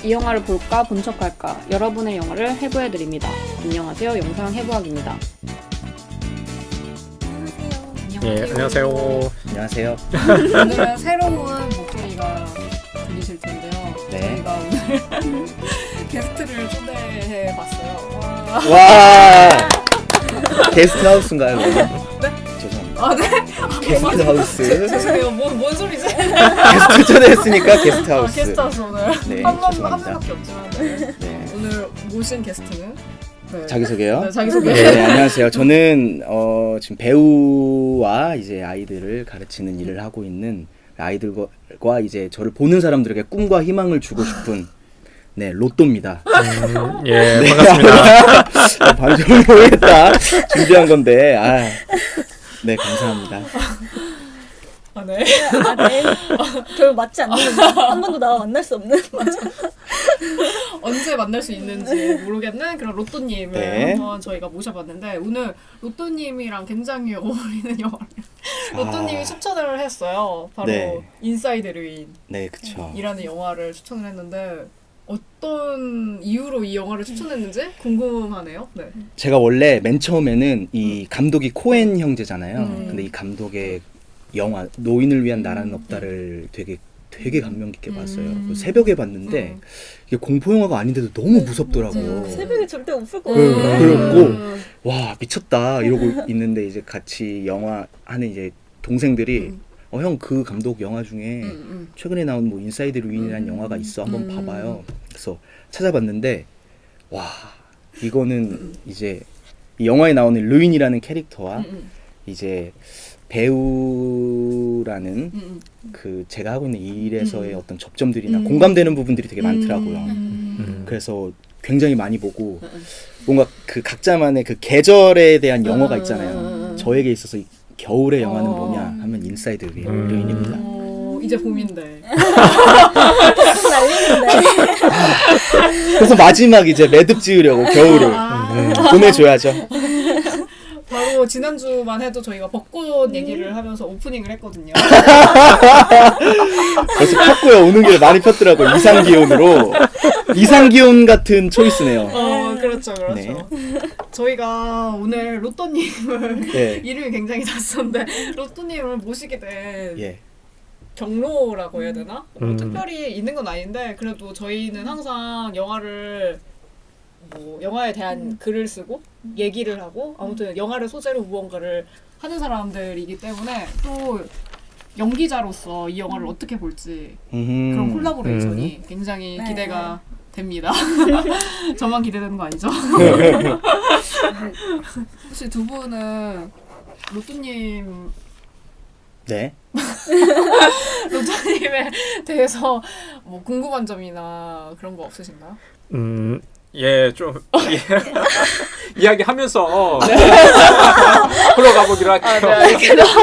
이 영화를 볼까 본척할까 여러분의 영화를 해부해드립니다. 안녕하세요. 영상 해부학입니다. 예, 안녕하세요. 안녕하세요. 오늘은 새로운 목소리가 들리실 텐데요. 네. 저희가 오늘 게스트를 초대해봤어요. 와 게스트 하우스인가요? 네? 죄송합니다. 아, 네? 게스트 하우스. 죄송해요. 뭔 소리지? 게스트 초대했으니까 게스트 하우스. 게스트하우스 오늘 네, 한 죄송합니다. 분밖에 없지만 네. 오늘 모신 게스트는 네. 자기소개요? 네, 자기소개. 네, 안녕하세요. 저는 지금 배우와 이제 아이들을 가르치는 일을 하고 있는 아이들과 이제 저를 보는 사람들에게 꿈과 희망을 주고 싶은 네 로또입니다. 예, 네. 반갑습니다. 방송을 모르겠다 준비한 건데 네 감사합니다. 아, 네. 아, 네. 결국 맞지 않는 한 번도 나와 만날 수 없는 언제 만날 수 있는지 모르겠는 그런 로또님을 네. 한번 저희가 모셔봤는데 오늘 로또님이랑 굉장히 어울리는 영화를 로또님이 추천을 했어요. 바로 네. 인사이드 르윈이라는 네 그쵸. 영화를 추천을 했는데 어떤 이유로 이 영화를 추천했는지 궁금하네요. 네. 제가 원래 맨 처음에는 이 감독이 코엔 형제잖아요. 음. 근데 이 감독의 영화 노인을 위한 나라는 없다를 되게 감명 깊게 봤어요. 새벽에 봤는데 이게 공포 영화가 아닌데도 너무 무섭더라고요. 새벽에 절대 없을 네, 거예요. 그래갖고 와 미쳤다 이러고 있는데 이제 같이 영화 하는 이제 동생들이 형 그 감독 영화 중에 최근에 나온 뭐 인사이드 루인이라는 영화가 있어 한번 봐봐요. 그래서 찾아봤는데 와 이거는 이제 이 영화에 나오는 루인이라는 캐릭터와 이제 배우라는 그 제가 하고 있는 일에서의 어떤 접점들이나 공감되는 부분들이 되게 많더라고요. 그래서 굉장히 많이 보고 뭔가 그 각자만의 그 계절에 대한 영화가 있잖아요. 저에게 있어서 이 겨울의 영화는 뭐냐 하면 인사이드 루인입니다. 이제 봄인데. 날리는데. 그래서 마지막 이제 매듭 지으려고 겨울을 보내줘야죠. 바로 지난주만 해도 저희가 벚꽃 얘기를 하면서 오프닝을 했거든요. 그래서 폈고요. 오는 길에 많이 폈더라고요. 이상기온으로. 이상기온 같은 초이스네요. 그렇죠. 네. 저희가 오늘 로또님을 네. 이름이 굉장히 낯선데 로또님을 모시게 된 예. 경로라고 해야 되나? 뭐 특별히 있는 건 아닌데 그래도 저희는 항상 영화를 뭐 영화에 대한 글을 쓰고 얘기를 하고 아무튼 영화를 소재로 무언가를 하는 사람들이기 때문에 또 연기자로서 이 영화를 어떻게 볼지 그런 콜라보레이션이 굉장히 네. 기대가 됩니다. 저만 기대되는 거 아니죠? 혹시 두 분은 로또님 네. 로또님에 대해서 뭐 궁금한 점이나 그런 거 없으신가요? 예, 좀 이야기하면서 흘러가 보기로 할게요.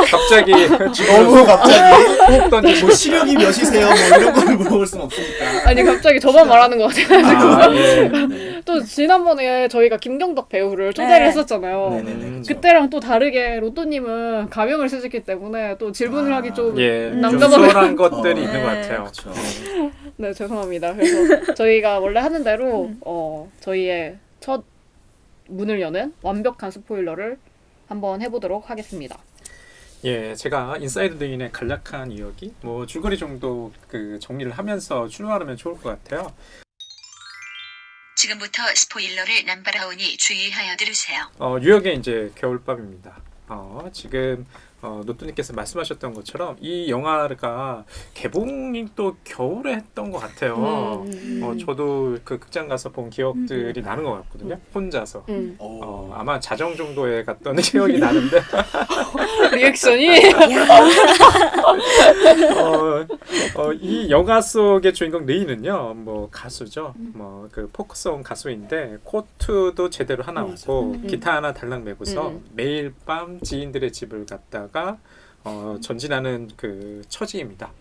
갑자기 너무 갑자기 훅 던지고 뭐 시력이 몇이세요? 뭐 이런 걸 물어볼 순 없으니까. 아니 갑자기 저만 말하는 것 같아가지고 예. 또 지난번에 저희가 김경덕 배우를 초대를 네. 했었잖아요. 네네네. 그쵸. 그때랑 또 다르게 로또님은 가명을 쓰셨기 때문에 또 질문을 하기 좀 예, 좀 난감하네요. 수월한 것들이 있는 것 같아요. 그렇죠. 네, 죄송합니다. 그래서 저희가 원래 하는 대로 저희의 첫 문을 여는 완벽한 스포일러를 한번 해보도록 하겠습니다. 예, 제가 인사이드 루인의 간략한 이야기, 뭐 줄거리 정도 그 정리를 하면서 출발하면 좋을 것 같아요. 지금부터 스포일러를 남발하오니 주의하여 들으세요. 뉴욕의 이제 겨울밤입니다. 지금 노뚜님께서 말씀하셨던 것처럼 이 영화가 개봉이 또 겨울에 했던 것 같아요. 저도 그 극장 가서 본 기억들이 나는 것 같거든요. 혼자서. 아마 자정 정도에 갔던 기억이 나는데 리액션이 이 영화 속의 주인공 레이는요, 뭐 가수죠. 뭐 그 포크송 가수인데 코트도 제대로 하나 없고 기타 하나 달랑 메고서 매일 밤 지인들의 집을 갔다가 전진하는 그 처지입니다.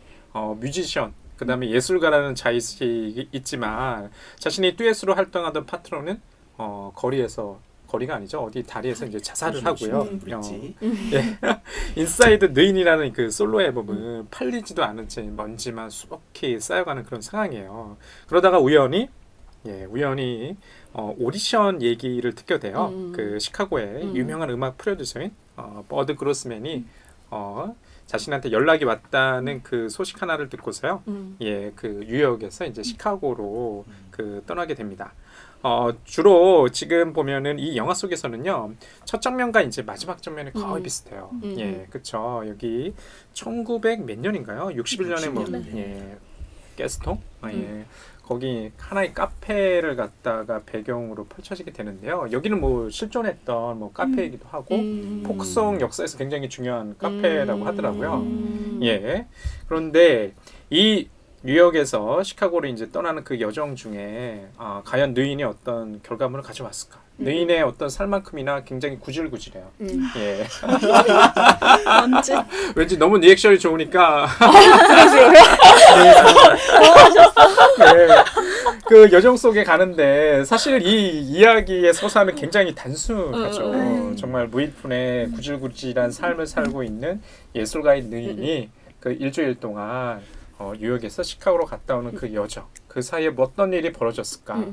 뮤지션, 그 다음에 예술가라는 자의식이 있지만 자신이 듀엣으로 활동하던 파트너는 거리에서 거리가 아니죠. 어디 다리에서 이제 자살을 하고요. 그렇지. 예. 인사이드 느인이라는 그 솔로 앨범은 팔리지도 않은 채 먼지만 수북히 쌓여가는 그런 상황이에요. 그러다가 우연히 오디션 얘기를 듣게 돼요. 그 시카고의 유명한 음악 프로듀서인 버드 그로스맨이 자신한테 연락이 왔다는 그 소식 하나를 듣고서요. 그 뉴욕에서 이제 시카고로 그 떠나게 됩니다. 주로 지금 보면은 이 영화 속에서는요, 첫 장면과 이제 마지막 장면이 거의 비슷해요. 그쵸. 여기 1900 몇 년인가요? 61년에 뭐, 게스통? 거기 하나의 카페를 갖다가 배경으로 펼쳐지게 되는데요. 여기는 뭐 실존했던 뭐 카페이기도 하고, 포크송 역사에서 굉장히 중요한 카페라고 하더라고요. 그런데 이 뉴욕에서 시카고로 이제 떠나는 그 여정 중에 과연 느인이 어떤 결과물을 가져왔을까? 느인의 어떤 살만큼이나 굉장히 구질구질해요. 왠지 너무 리액션이 좋으니까 그 여정 속에 가는데 사실 이 이야기의 서사는 굉장히 단순하죠. 정말 무일푼의 구질구질한 삶을 살고 있는 예술가인 느인이 그 일주일 동안 뉴욕에서 시카고로 갔다 오는 그 여정, 그 사이에 뭐 어떤 일이 벌어졌을까?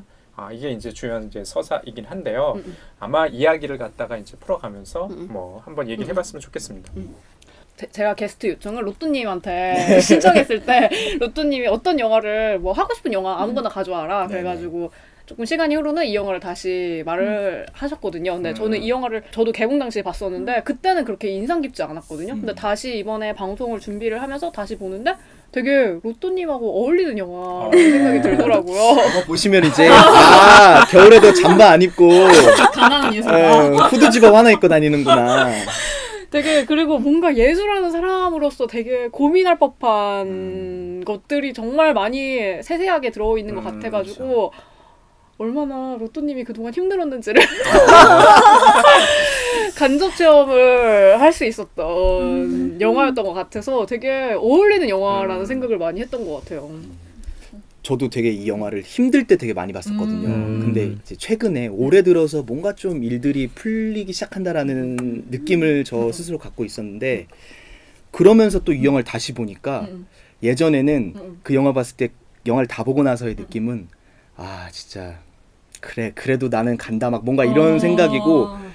이게 이제 중요한 이제 서사이긴 한데요. 아마 이야기를 갖다가 이제 풀어가면서 뭐 한번 얘기를 해봤으면 좋겠습니다. 제가 게스트 요청을 로또님한테 신청했을 때 로또님이 어떤 영화를 뭐 하고 싶은 영화 아무거나 가져와라 그래가지고 조금 시간이 흐르는 이 영화를 다시 말을 하셨거든요. 근데 저는 이 영화를 저도 개봉 당시에 봤었는데 그때는 그렇게 인상 깊지 않았거든요. 근데 다시 이번에 방송을 준비를 하면서 다시 보는데 되게 로또님하고 어울리는 영화라는 생각이 들더라고요. 보시면 이제 겨울에도 잠바 안 입고 가난한 예술가. 후드 집업 하나 입고 다니는구나. 되게 그리고 뭔가 예술하는 사람으로서 되게 고민할 법한 것들이 정말 많이 세세하게 들어있는 것 같아가지고 얼마나 로또님이 그동안 힘들었는지를 간접 체험을 할 수 있었던 영화였던 것 같아서 되게 어울리는 영화라는 생각을 많이 했던 것 같아요. 저도 되게 이 영화를 힘들 때 되게 많이 봤었거든요. 근데 이제 최근에 올해 들어서 뭔가 좀 일들이 풀리기 시작한다라는 느낌을 저 스스로 갖고 있었는데 그러면서 또 이 영화를 다시 보니까 예전에는 그 영화 봤을 때 영화를 다 보고 나서의 느낌은 진짜 그래도 나는 간다 막 뭔가 이런 생각이고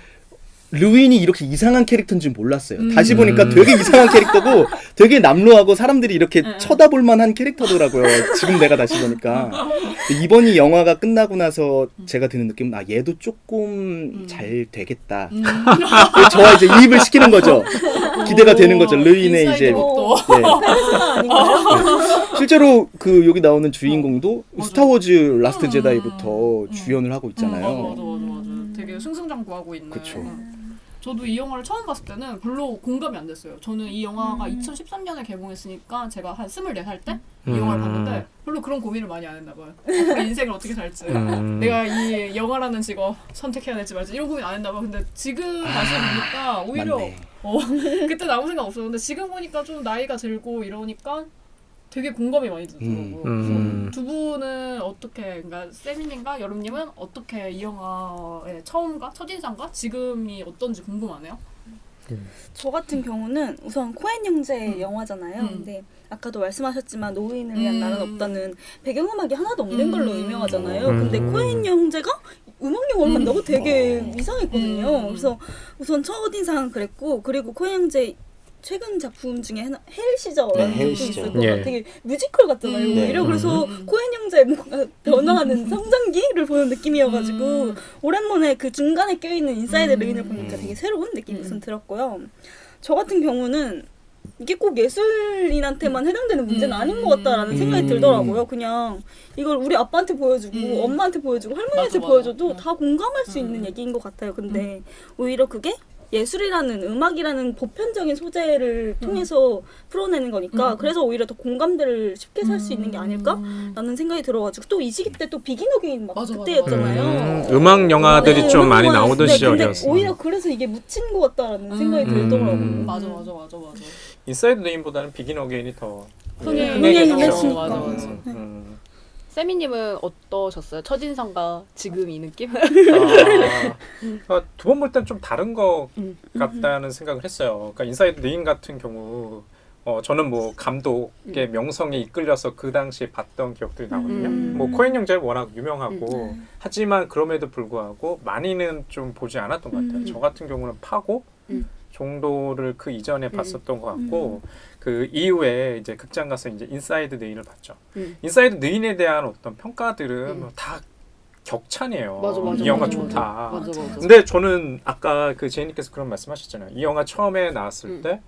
르윈이 이렇게 이상한 캐릭터인 줄 몰랐어요. 다시 보니까 되게 이상한 캐릭터고 되게 남루하고 사람들이 이렇게 쳐다볼 만한 캐릭터더라고요. 지금 내가 다시 보니까. 이번 이 영화가 끝나고 나서 제가 드는 느낌은 얘도 조금 잘 되겠다. 저와 이제 이입을 시키는 거죠. 기대가 되는 거죠. 르윈의 이제 실제로 그 여기 나오는 주인공도 스타워즈 라스트 제다이부터 주연을 하고 있잖아요. 맞아. 되게 승승장구하고 있는. 그쵸. 저도 이 영화를 처음 봤을 때는 별로 공감이 안 됐어요. 저는 이 영화가 2013년에 개봉했으니까 제가 한 24살 때 이 영화를 봤는데 별로 그런 고민을 많이 안 했나 봐요. 앞으로 인생을 어떻게 살지, 내가 이 영화라는 직업 선택해야 될지 말지 이런 고민 안 했나 봐. 근데 지금 다시 보니까 오히려 그때는 아무 생각 없었는데 지금 보니까 좀 나이가 들고 이러니까 되게 공감이 많이 들더라고요. 그래서 두 분은 어떻게, 그러니까 세미님과 여름님은 어떻게 이 영화의 처음과 첫인상과 지금이 어떤지 궁금하네요. 저 같은 경우는 우선 코엔 형제의 영화잖아요. 근데 아까도 말씀하셨지만 노인을 위한 나는 없다는 배경음악이 하나도 없는 걸로 유명하잖아요. 근데 코엔 형제가 음악 영화를 한다고 되게 이상했거든요. 그래서 우선 첫인상 그랬고, 그리고 코엔 형제 최근 작품 중에 헬 시저라는 작품이 있어요. 되게 뮤지컬 같잖아요. 오히려 그래서 코엔 형제의 뭔가 변화하는 성장기를 보는 느낌이어가지고 오랜만에 그 중간에 껴있는 인사이드 르인을 보니까 되게 새로운 느낌이 우선 들었고요. 저 같은 경우는 이게 꼭 예술인한테만 해당되는 문제는 아닌 것 같다라는 생각이 들더라고요. 그냥 이걸 우리 아빠한테 보여주고 엄마한테 보여주고 할머니한테 보여줘도 다 공감할 수 있는 얘기인 것 같아요. 근데 오히려 그게 예술이라는 음악이라는 보편적인 소재를 통해서 풀어내는 거니까 그래서 오히려 더 공감대를 쉽게 살 수 있는 게 아닐까라는 생각이 들어가지고 또 이 시기 때 또 비긴 어게인 막 그때였잖아요. 음악 영화들이 좀 많이 나오던 근데 시절이었어. 오히려 그래서 이게 묻힌 것 같다라는 생각이 들더라고요. 맞아. 인사이드 네임보다는 비긴 어게인이 더 흥행했으니까. 맞아. 세미님은 어떠셨어요? 첫인상과 지금 이 느낌? 두 번 볼 땐 좀 다른 것 같다는 생각을 했어요. 그러니까 인사이드 네임 같은 경우 저는 뭐 감독의 명성에 이끌려서 그 당시에 봤던 기억들이 나거든요. 뭐 코엔 형제 워낙 유명하고 하지만 그럼에도 불구하고 많이는 좀 보지 않았던 것 같아요. 저 같은 경우는 파고 정도를 그 이전에 봤었던 것 같고 그 이후에 이제 극장 가서 이제 인사이드 네임을 봤죠. 인사이드 네임에 대한 어떤 평가들은 다 격찬이에요. 맞아, 이 영화 맞아, 좋다. 맞아. 근데 저는 아까 그 제이님께서 그런 말씀하셨잖아요. 이 영화 처음에 나왔을 때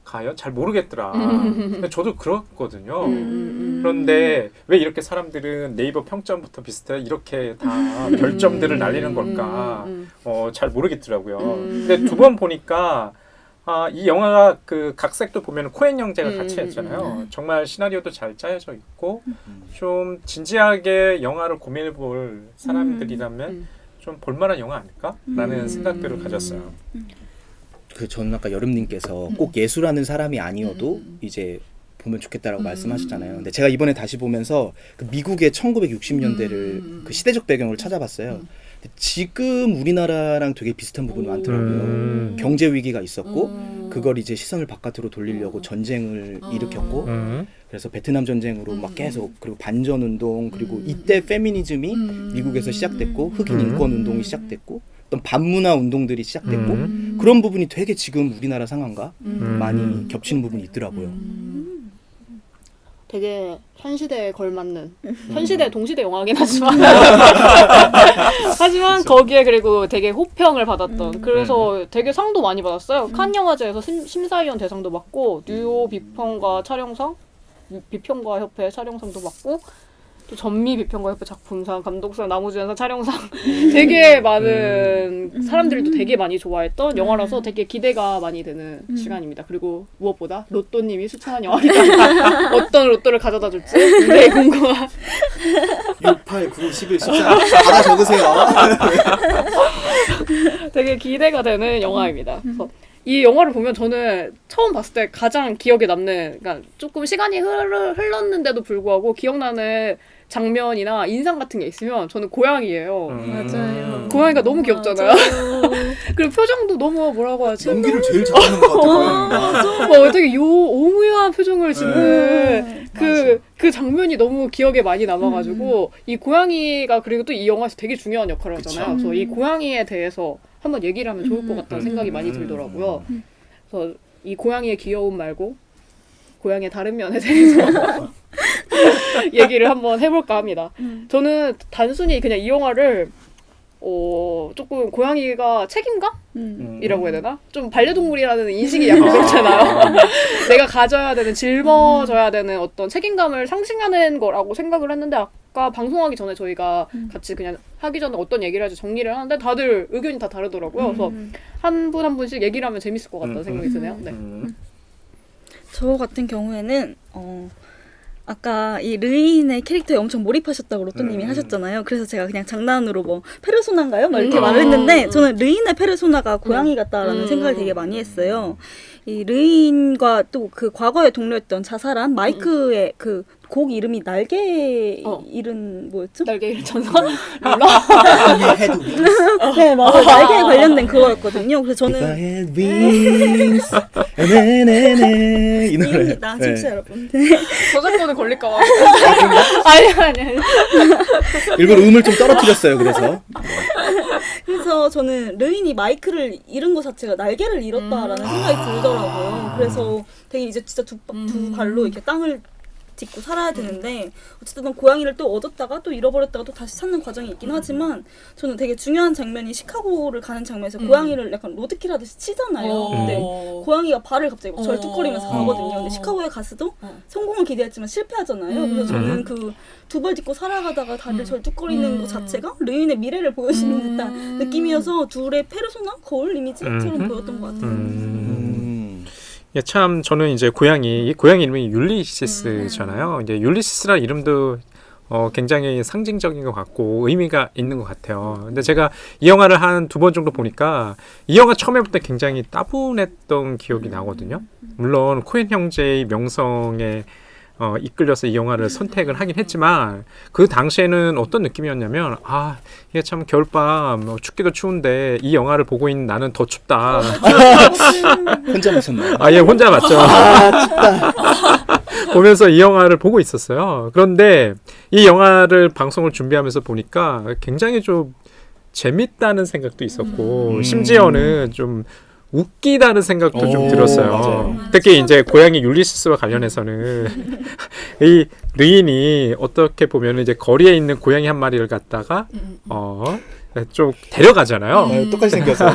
과연 잘 모르겠더라. 근데 저도 그렇거든요. 그런데 왜 이렇게 사람들은 네이버 평점부터 비슷해 이렇게 다 별점들을 날리는 걸까? 잘 모르겠더라고요. 근데 두 번 보니까 이 영화가 그 각색도 보면 코엔 형제가 같이 했잖아요. 정말 시나리오도 잘 짜여져 있고 좀 진지하게 영화를 고민해 볼 사람들이라면 좀 볼만한 영화 아닐까라는 생각들을 가졌어요. 그 저는 아까 여름님께서 꼭 예술하는 사람이 아니어도 이제 보면 좋겠다라고 말씀하셨잖아요. 근데 제가 이번에 다시 보면서 그 미국의 1960년대를 그 시대적 배경을 찾아봤어요. 근데 지금 우리나라랑 되게 비슷한 부분이 많더라고요. 경제 위기가 있었고 그걸 이제 시선을 바깥으로 돌리려고 전쟁을 일으켰고 그래서 베트남 전쟁으로 막 계속 그리고 반전 운동 그리고 이때 페미니즘이 미국에서 시작됐고 흑인 인권 운동이 시작됐고 어떤 반문화 운동들이 시작됐고 그런 부분이 되게 지금 우리나라 상황과 많이 겹치는 부분이 있더라고요. 되게 현 시대에 걸맞는 현 시대 동시대 영화긴 하지만 하지만 거기에 그리고 되게 호평을 받았던 그래서 되게 상도 많이 받았어요. 칸 영화제에서 심사위원 대상도 받고 뉴욕 비평가 촬영상 비평가 협회 촬영상도 받고 또 전미 비평가 협회 작품상 감독상 나무주연상 촬영상 되게 많은 사람들도 되게 많이 좋아했던 영화라서 되게 기대가 많이 되는 시간입니다. 그리고 무엇보다 로또님이 추천한 영화이기 때문에 어떤 로또를 가져다 줄지 굉장히 궁금한 6, 8, 9, 11, 14 하나 적으세요. 되게 기대가 되는 영화입니다. 그래서 이 영화를 보면 저는 처음 봤을 때 가장 기억에 남는 그러니까 조금 시간이 흘렀는데도 불구하고 기억나는 장면이나 인상 같은 게 있으면 저는 고양이예요. 맞아요. 고양이가 너무 귀엽잖아요. 그리고 표정도 너무 뭐라고 하지? 연기를 제일 잘하는 것 같아요. 되게 오묘한 표정을 짓는 그 장면이 너무 기억에 많이 남아가지고 이 고양이가 그리고 또 이 영화에서 되게 중요한 역할을 하잖아요. 그래서 이 고양이에 대해서 한번 얘기를 하면 좋을 것 같다는 생각이 많이 들더라고요. 그래서 이 고양이의 귀여움 말고 고양이의 다른 면에 대해서 얘기를 한번 해볼까 합니다. 저는 단순히 그냥 이 영화를 조금 고양이가 책임감이라고 해야 되나? 좀 반려동물이라는 인식이 약간 그렇잖아요. 내가 가져야 되는 짊어져야 되는 어떤 책임감을 상징하는 거라고 생각을 했는데 아까 방송하기 전에 저희가 같이 그냥 하기 전에 어떤 얘기를 할지 정리를 하는데 다들 의견이 다 다르더라고요. 그래서 한 분 한 분씩 얘기를 하면 재밌을 것 같다는 생각이 드네요. 네. 저 같은 경우에는 아까 이 르인의 캐릭터에 엄청 몰입하셨다고 로또님이 하셨잖아요. 그래서 제가 그냥 장난으로 뭐 페르소나인가요? 막 이렇게 말을 했는데 저는 르인의 페르소나가 고양이 같다라는 생각을 되게 많이 했어요. 이 르인과 또 그 과거에 동료였던 자살한 마이크의 그 곡 이름이 날개 이름 뭐였죠? 날개 잃은 전설? 몰라? 네, 맞아요. 날개에 관련된 그거였거든요. 그래서 If I 저는 had wings, 네네네 이 노래. 르인이다, 청취자 여러분. 네. 저작권은 걸릴까 봐. 아니. 일부러 음을 좀 떨어뜨렸어요. 그래서 저는 르인이 마이크를 잃은 것 자체가 날개를 잃었다라는 생각이 들더라고요. 그래서 되게 이제 진짜 두 발로 이렇게 땅을 딛고 살아야 되는데 어쨌든 고양이를 또 얻었다가 또 잃어버렸다가 또 다시 찾는 과정이 있긴 하지만 저는 되게 중요한 장면이 시카고를 가는 장면에서 고양이를 약간 로드킬 하듯이 치잖아요. 근데 고양이가 발을 갑자기 막 절뚝거리면서 가거든요. 근데 시카고에 갔어도 성공을 기대했지만 실패하잖아요. 그래서 저는 그 두 발 딛고 살아가다가 다리를 절뚝거리는 것 자체가 르인의 미래를 보여주는 듯한 느낌이어서 둘의 페르소나? 거울 이미지처럼 보였던 것 같아요. 예, 참 저는 이제 이 고양이 이름이 율리시스잖아요. 이제 율리시스라는 이름도 굉장히 상징적인 것 같고 의미가 있는 것 같아요. 근데 제가 이 영화를 한 2번 정도 보니까 이 영화 처음에 볼 때 굉장히 따분했던 기억이 나거든요. 물론 코엔 형제의 명성에 이끌려서 이 영화를 선택을 하긴 했지만 그 당시에는 어떤 느낌이었냐면 이게 참 겨울밤 춥기도 추운데 이 영화를 보고 있는 나는 더 춥다. 혼자 보셨나요? 예, 혼자 봤죠. 보면서 이 영화를 보고 있었어요. 그런데 이 영화를 방송을 준비하면서 보니까 굉장히 좀 재밌다는 생각도 있었고 심지어는 좀 웃기다는 생각도 좀 들었어요. 맞아요. 특히 이제 고양이 율리시스와 관련해서는 이 르인이 어떻게 보면 이제 거리에 있는 고양이 한 마리를 갖다가 좀 데려가잖아요. 똑같이 생겨서.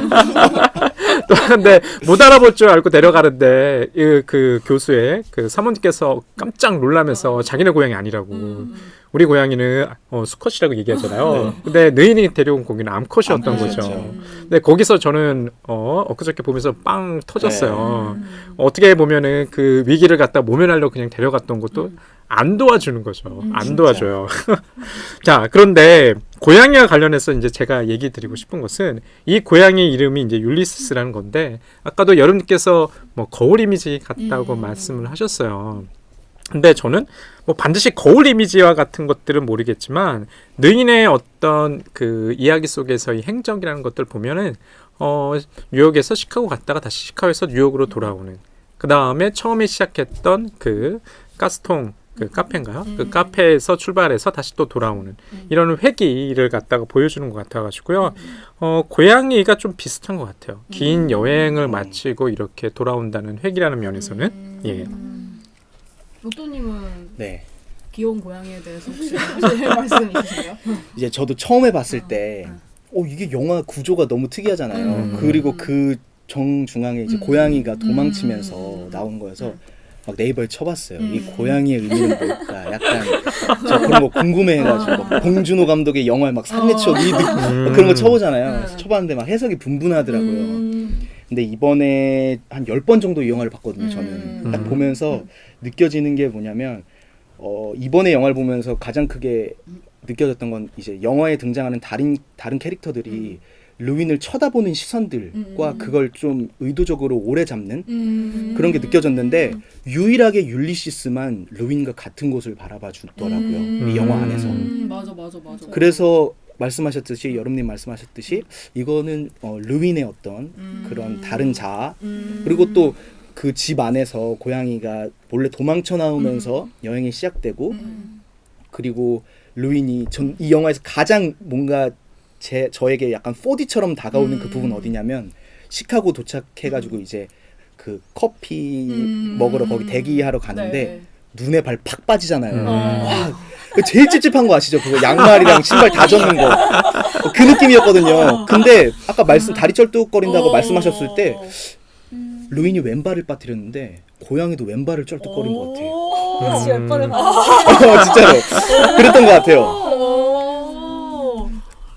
근데 못 알아볼 줄 알고 데려가는데 그 교수의 그 사모님께서 깜짝 놀라면서 자기네 고양이 아니라고 우리 고양이는 수컷이라고 얘기하잖아요. 근데 느인이 데려온 고기는 암컷이었던 거죠. 근데 거기서 저는 엊그저께 보면서 빵 터졌어요. 어떻게 보면은 그 위기를 갖다 모면하려고 그냥 데려갔던 것도 안 도와주는 거죠. 안 도와줘요. 자, 그런데 고양이와 관련해서 이제 제가 얘기 드리고 싶은 것은 이 고양이 이름이 이제 율리시스라는 건데 아까도 여러분께서 뭐 거울 이미지 같다고 말씀을 하셨어요. 근데 저는 뭐 반드시 거울 이미지와 같은 것들은 모르겠지만 느인의 어떤 그 이야기 속에서의 행적이라는 것들 보면은 뉴욕에서 시카고 갔다가 다시 시카고에서 뉴욕으로 돌아오는 그 다음에 처음에 시작했던 그 가스통 그 카페인가요? 그 카페에서 출발해서 다시 또 돌아오는 이런 회기를 갖다가 보여주는 것 같아가지고요. 고양이가 좀 비슷한 것 같아요. 긴 여행을 마치고 이렇게 돌아온다는 회기라는 면에서는 예. 로또님은 네. 귀여운 고양이에 대해서 혹시 하실 말씀 있으신가요? 이제 저도 처음에 봤을 때 이게 영화 구조가 너무 특이하잖아요. 그리고 그 정중앙에 이제 고양이가 도망치면서 나온 거여서 막 네이버에 쳐봤어요. 이 고양이의 의미는 뭘까? 약간 저 그런 거 궁금해해가지고 막 봉준호 감독의 영화에 막 산내추억 막 그런 거 쳐보잖아요. 그래서 쳐봤는데 막 해석이 분분하더라고요. 근데 이번에 한 10번 정도 이 영화를 봤거든요. 저는 딱 보면서 느껴지는 게 뭐냐면 이번에 영화를 보면서 가장 크게 느껴졌던 건 이제 영화에 등장하는 다른 캐릭터들이 루인을 쳐다보는 시선들과 그걸 좀 의도적으로 오래 잡는 그런 게 느껴졌는데 유일하게 율리시스만 루인과 같은 곳을 바라봐 주더라고요. 이 영화 안에서. 맞아. 그래서 말씀하셨듯이 여름님 말씀하셨듯이 이거는 루인의 어떤 그런 다른 자아 그리고 또 그 집 안에서 고양이가 몰래 도망쳐 나오면서 여행이 시작되고 그리고 루인이 이 영화에서 가장 뭔가 저에게 약간 4D처럼 다가오는 그 부분 어디냐면 시카고 도착해가지고 이제 그 커피 먹으러 거기 대기하러 가는데 눈에 발 팍 빠지잖아요. 와, 제일 찝찝한 거 아시죠? 그거 양말이랑 신발 다 젖는 거. 그 느낌이었거든요. 근데 아까 다리 쩔뚝거린다고 말씀하셨을 때 루인이 왼발을 빠뜨렸는데 고양이도 왼발을 쩔뚝거린 것 같아요. 같이 10번을 봤는데 진짜로 그랬던 것 같아요.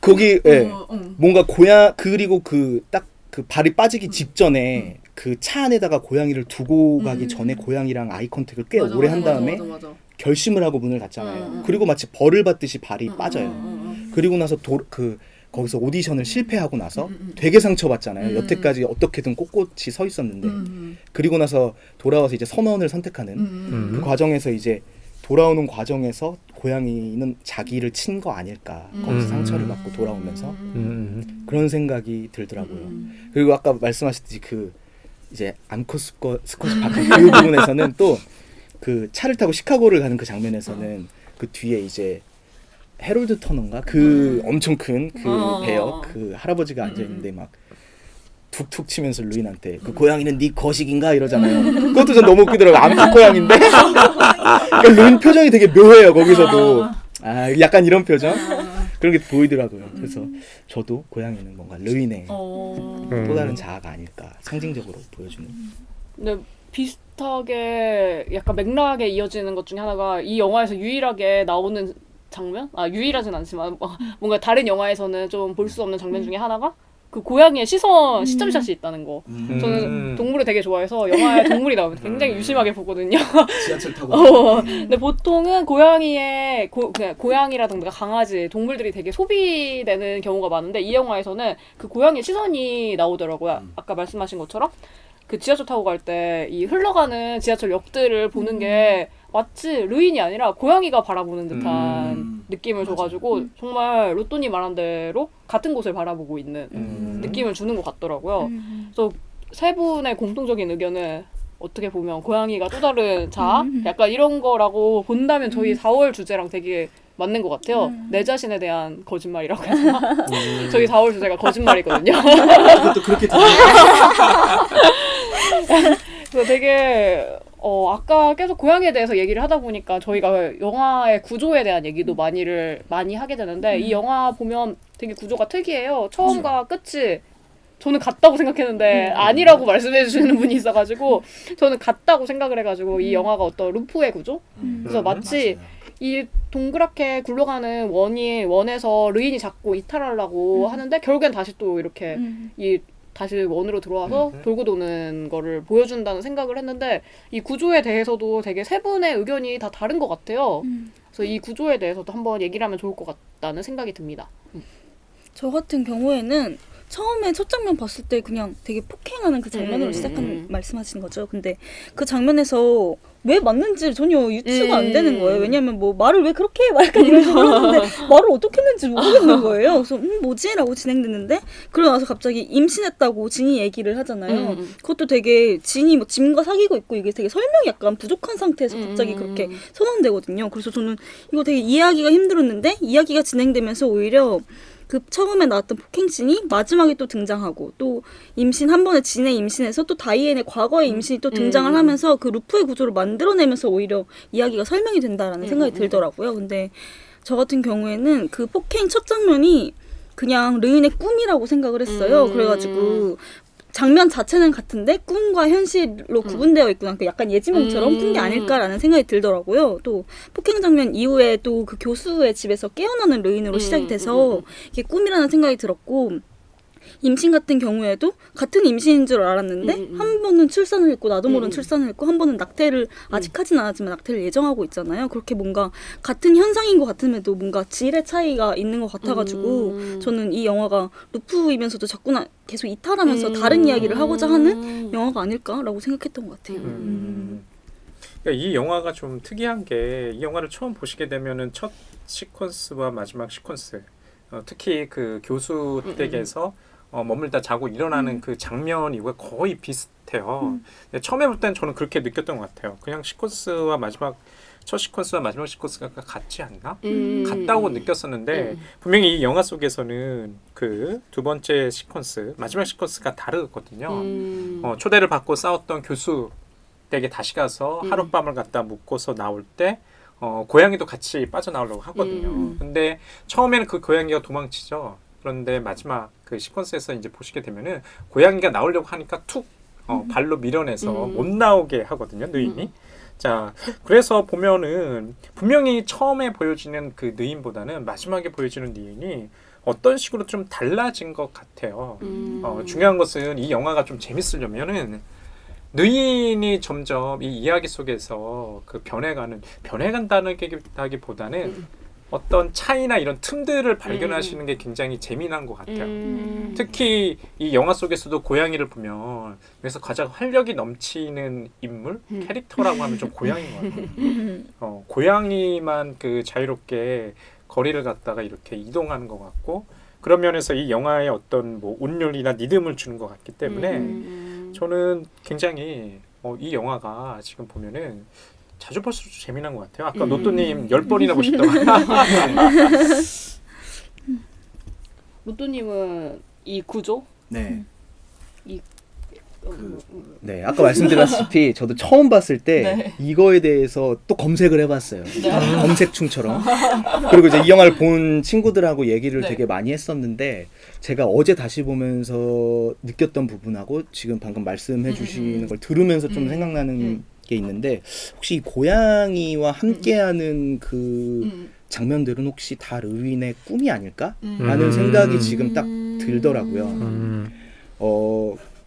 거기 뭔가 그리고 그 딱 그 발이 빠지기 직전에 그 차 안에다가 고양이를 두고 가기 전에 고양이랑 아이 컨택을 꽤 오래 한 다음에 결심을 하고 문을 닫잖아요. 그리고 마치 벌을 받듯이 발이 빠져요. 그리고 나서 거기서 오디션을 실패하고 나서 되게 상처받잖아요. 여태까지 어떻게든 꼿꼿이 서 있었는데 그리고 나서 돌아와서 이제 선원을 선택하는 그 과정에서 이제 돌아오는 과정에서 고양이는 자기를 친 거 아닐까 거기서 상처를 받고 돌아오면서 그런 생각이 들더라고요. 그리고 아까 말씀하셨듯이 그 이제 암컷 스컷이 바뀐 그 부분에서는 또 그 차를 타고 시카고를 가는 그 장면에서는 그 뒤에 이제 해롤드 터너인가 그 엄청 큰 그 배역 그 할아버지가 앉아 있는데 막 툭툭 치면서 루인한테 그 고양이는 네 거식인가 이러잖아요. 그것도 전 너무 웃기더라고요. 암컷 고양인데 그러니까 루인 표정이 되게 묘해요. 거기서도 약간 이런 표정 그런 게 보이더라고요. 그래서 저도 고양이는 뭔가 루인의 또 다른 자아가 아닐까 상징적으로 보여주는. 근데 비슷하게 약간 맥락에 이어지는 것 중에 하나가 이 영화에서 유일하게 나오는 장면? 유일하진 않지만 뭔가 다른 영화에서는 좀 볼 수 없는 장면 중에 하나가 그 고양이의 시점샷이 있다는 거. 저는 동물을 되게 좋아해서 영화에 동물이 나오면 굉장히 유심하게 보거든요. 지하철 타고. 근데 보통은 고양이의 그냥 고양이라든가 강아지, 동물들이 되게 소비되는 경우가 많은데 이 영화에서는 그 고양이의 시선이 나오더라고요. 아까 말씀하신 것처럼 그 지하철 타고 갈 때 이 흘러가는 지하철 역들을 보는 게 마치 르인이 아니라 고양이가 바라보는 듯한 음. 느낌을 줘가지고 정말 로또님 말한 대로 같은 곳을 바라보고 있는 느낌을 주는 것 같더라고요. 그래서 세 분의 공통적인 의견은 어떻게 보면 고양이가 또 다른 자아? 약간 이런 거라고 본다면 저희 4월 주제랑 되게 맞는 것 같아요. 내 자신에 대한 거짓말이라고 해야 되나? 저희 4월 주제가 거짓말이거든요. 그것도 그렇게 들려요. 그래서 되게 아까 계속 고양이에 대해서 얘기를 하다 보니까 저희가 영화의 구조에 대한 얘기도 많이 하게 되는데 이 영화 보면 되게 구조가 특이해요. 처음과 끝이 저는 같다고 생각했는데 아니라고 말씀해 주시는 분이 있어가지고 저는 같다고 생각을 해가지고 이 영화가 어떤 루프의 구조? 그래서 마치 맞아요. 이 동그랗게 굴러가는 원에서 르인이 잡고 이탈하려고 하는데 결국엔 다시 또 이렇게 다시 원으로 들어와서 돌고 도는 거를 보여준다는 생각을 했는데 이 구조에 대해서도 되게 세 분의 의견이 다 다른 것 같아요. 그래서 이 구조에 대해서도 한번 얘기를 하면 좋을 것 같다는 생각이 듭니다. 저 같은 경우에는 처음에 첫 장면 봤을 때 그냥 되게 폭행하는 그 장면으로 시작하는 말씀하시는 거죠. 근데 그 장면에서 왜 맞는지 전혀 유추가 안 되는 거예요. 왜냐면 뭐 말을 왜 그렇게 해? 약간 이런 식으로 하는데 말을 어떻게 했는지 모르겠는 거예요. 그래서 뭐지? 라고 진행됐는데 그러고 나서 갑자기 임신했다고 진이 얘기를 하잖아요. 그것도 되게 진이 뭐 짐과 사귀고 있고 이게 되게 설명이 약간 부족한 상태에서 갑자기 그렇게 선언되거든요. 그래서 저는 이거 되게 이해하기가 힘들었는데 이야기가 진행되면서 오히려 그 처음에 나왔던 폭행신이 마지막에 또 등장하고 또 임신 한 번에 진의 임신에서 또 다이앤의 과거의 임신이 또 등장을 하면서 그 루프의 구조를 만들어내면서 오히려 이야기가 설명이 된다라는 생각이 들더라고요. 근데 저 같은 경우에는 그 폭행 첫 장면이 그냥 르인의 꿈이라고 생각을 했어요. 그래가지고 장면 자체는 같은데 꿈과 현실로 구분되어 있구나. 그 약간 예지몽처럼 꾼 게 아닐까라는 생각이 들더라고요. 또 폭행 장면 이후에 또 그 교수의 집에서 깨어나는 르인으로 시작이 돼서 이게 꿈이라는 생각이 들었고 임신 같은 경우에도 같은 임신인 줄 알았는데 한 번은 출산을 했고 나도 모르는 출산을 했고 한 번은 낙태를 아직 하진 않았지만 낙태를 예정하고 있잖아요. 그렇게 뭔가 같은 현상인 것 같음에도 뭔가 질의 차이가 있는 것 같아가지고 저는 이 영화가 루프이면서도 자꾸나 계속 이탈하면서 다른 이야기를 하고자 하는 영화가 아닐까라고 생각했던 것 같아요. 그러니까 이 영화가 좀 특이한 게 이 영화를 처음 보시게 되면은 첫 시퀀스와 마지막 시퀀스 특히 그 교수 댁에서 머물다 자고 일어나는 그 장면 이후에 거의 비슷해요. 근데 처음에 볼 때는 저는 그렇게 느꼈던 것 같아요. 그냥 시퀀스와 마지막 첫 시퀀스와 마지막 시퀀스가 같지 않나? 같다고 느꼈었는데 분명히 이 영화 속에서는 그 두 번째 시퀀스, 마지막 시퀀스가 다르거든요. 초대를 받고 싸웠던 교수 댁에 다시 가서 하룻밤을 갖다 묵고서 나올 때 고양이도 같이 빠져나오려고 하거든요. 근데 처음에는 그 고양이가 도망치죠. 그런데 마지막 그 시퀀스에서 이제 보시게 되면은 고양이가 나오려고 하니까 툭 발로 밀어내서 못 나오게 하거든요. 느인이. 자, 그래서 보면은 분명히 처음에 보여지는 그 느인보다는 마지막에 보여지는 느인이 어떤 식으로 좀 달라진 것 같아요. 중요한 것은 이 영화가 좀 재밌으려면은 느인이 점점 이 이야기 속에서 그 변해간다는 게기보다는 어떤 차이나 이런 틈들을 발견하시는 게 굉장히 재미난 것 같아요. 특히 이 영화 속에서도 고양이를 보면 그래서 가장 활력이 넘치는 인물, 캐릭터라고 하면 좀 고양이인 것 같아요. 고양이만 그 자유롭게 거리를 갖다가 이렇게 이동하는 것 같고 그런 면에서 이 영화에 어떤 뭐 운율이나 리듬을 주는 것 같기 때문에 저는 굉장히 이 영화가 지금 보면은 자주 볼수록 재미난 것 같아요. 아까 노또님 10번이나 보셨다고. 로또님은 이 구조? 네. 이 네, 아까 말씀드렸다시피 저도 처음 봤을 때 이거에 대해서 또 검색을 해봤어요. 검색충처럼. 그리고 이제 이 영화를 본 친구들하고 얘기를 되게 많이 했었는데 제가 어제 다시 보면서 느꼈던 부분하고 지금 방금 말씀해 주시는 걸 들으면서 좀 생각나는 게 있는데 혹시 이 고양이와 함께하는 그 장면들은 혹시 다 르윈의 꿈이 아닐까? 라는 생각이 지금 딱 들더라고요.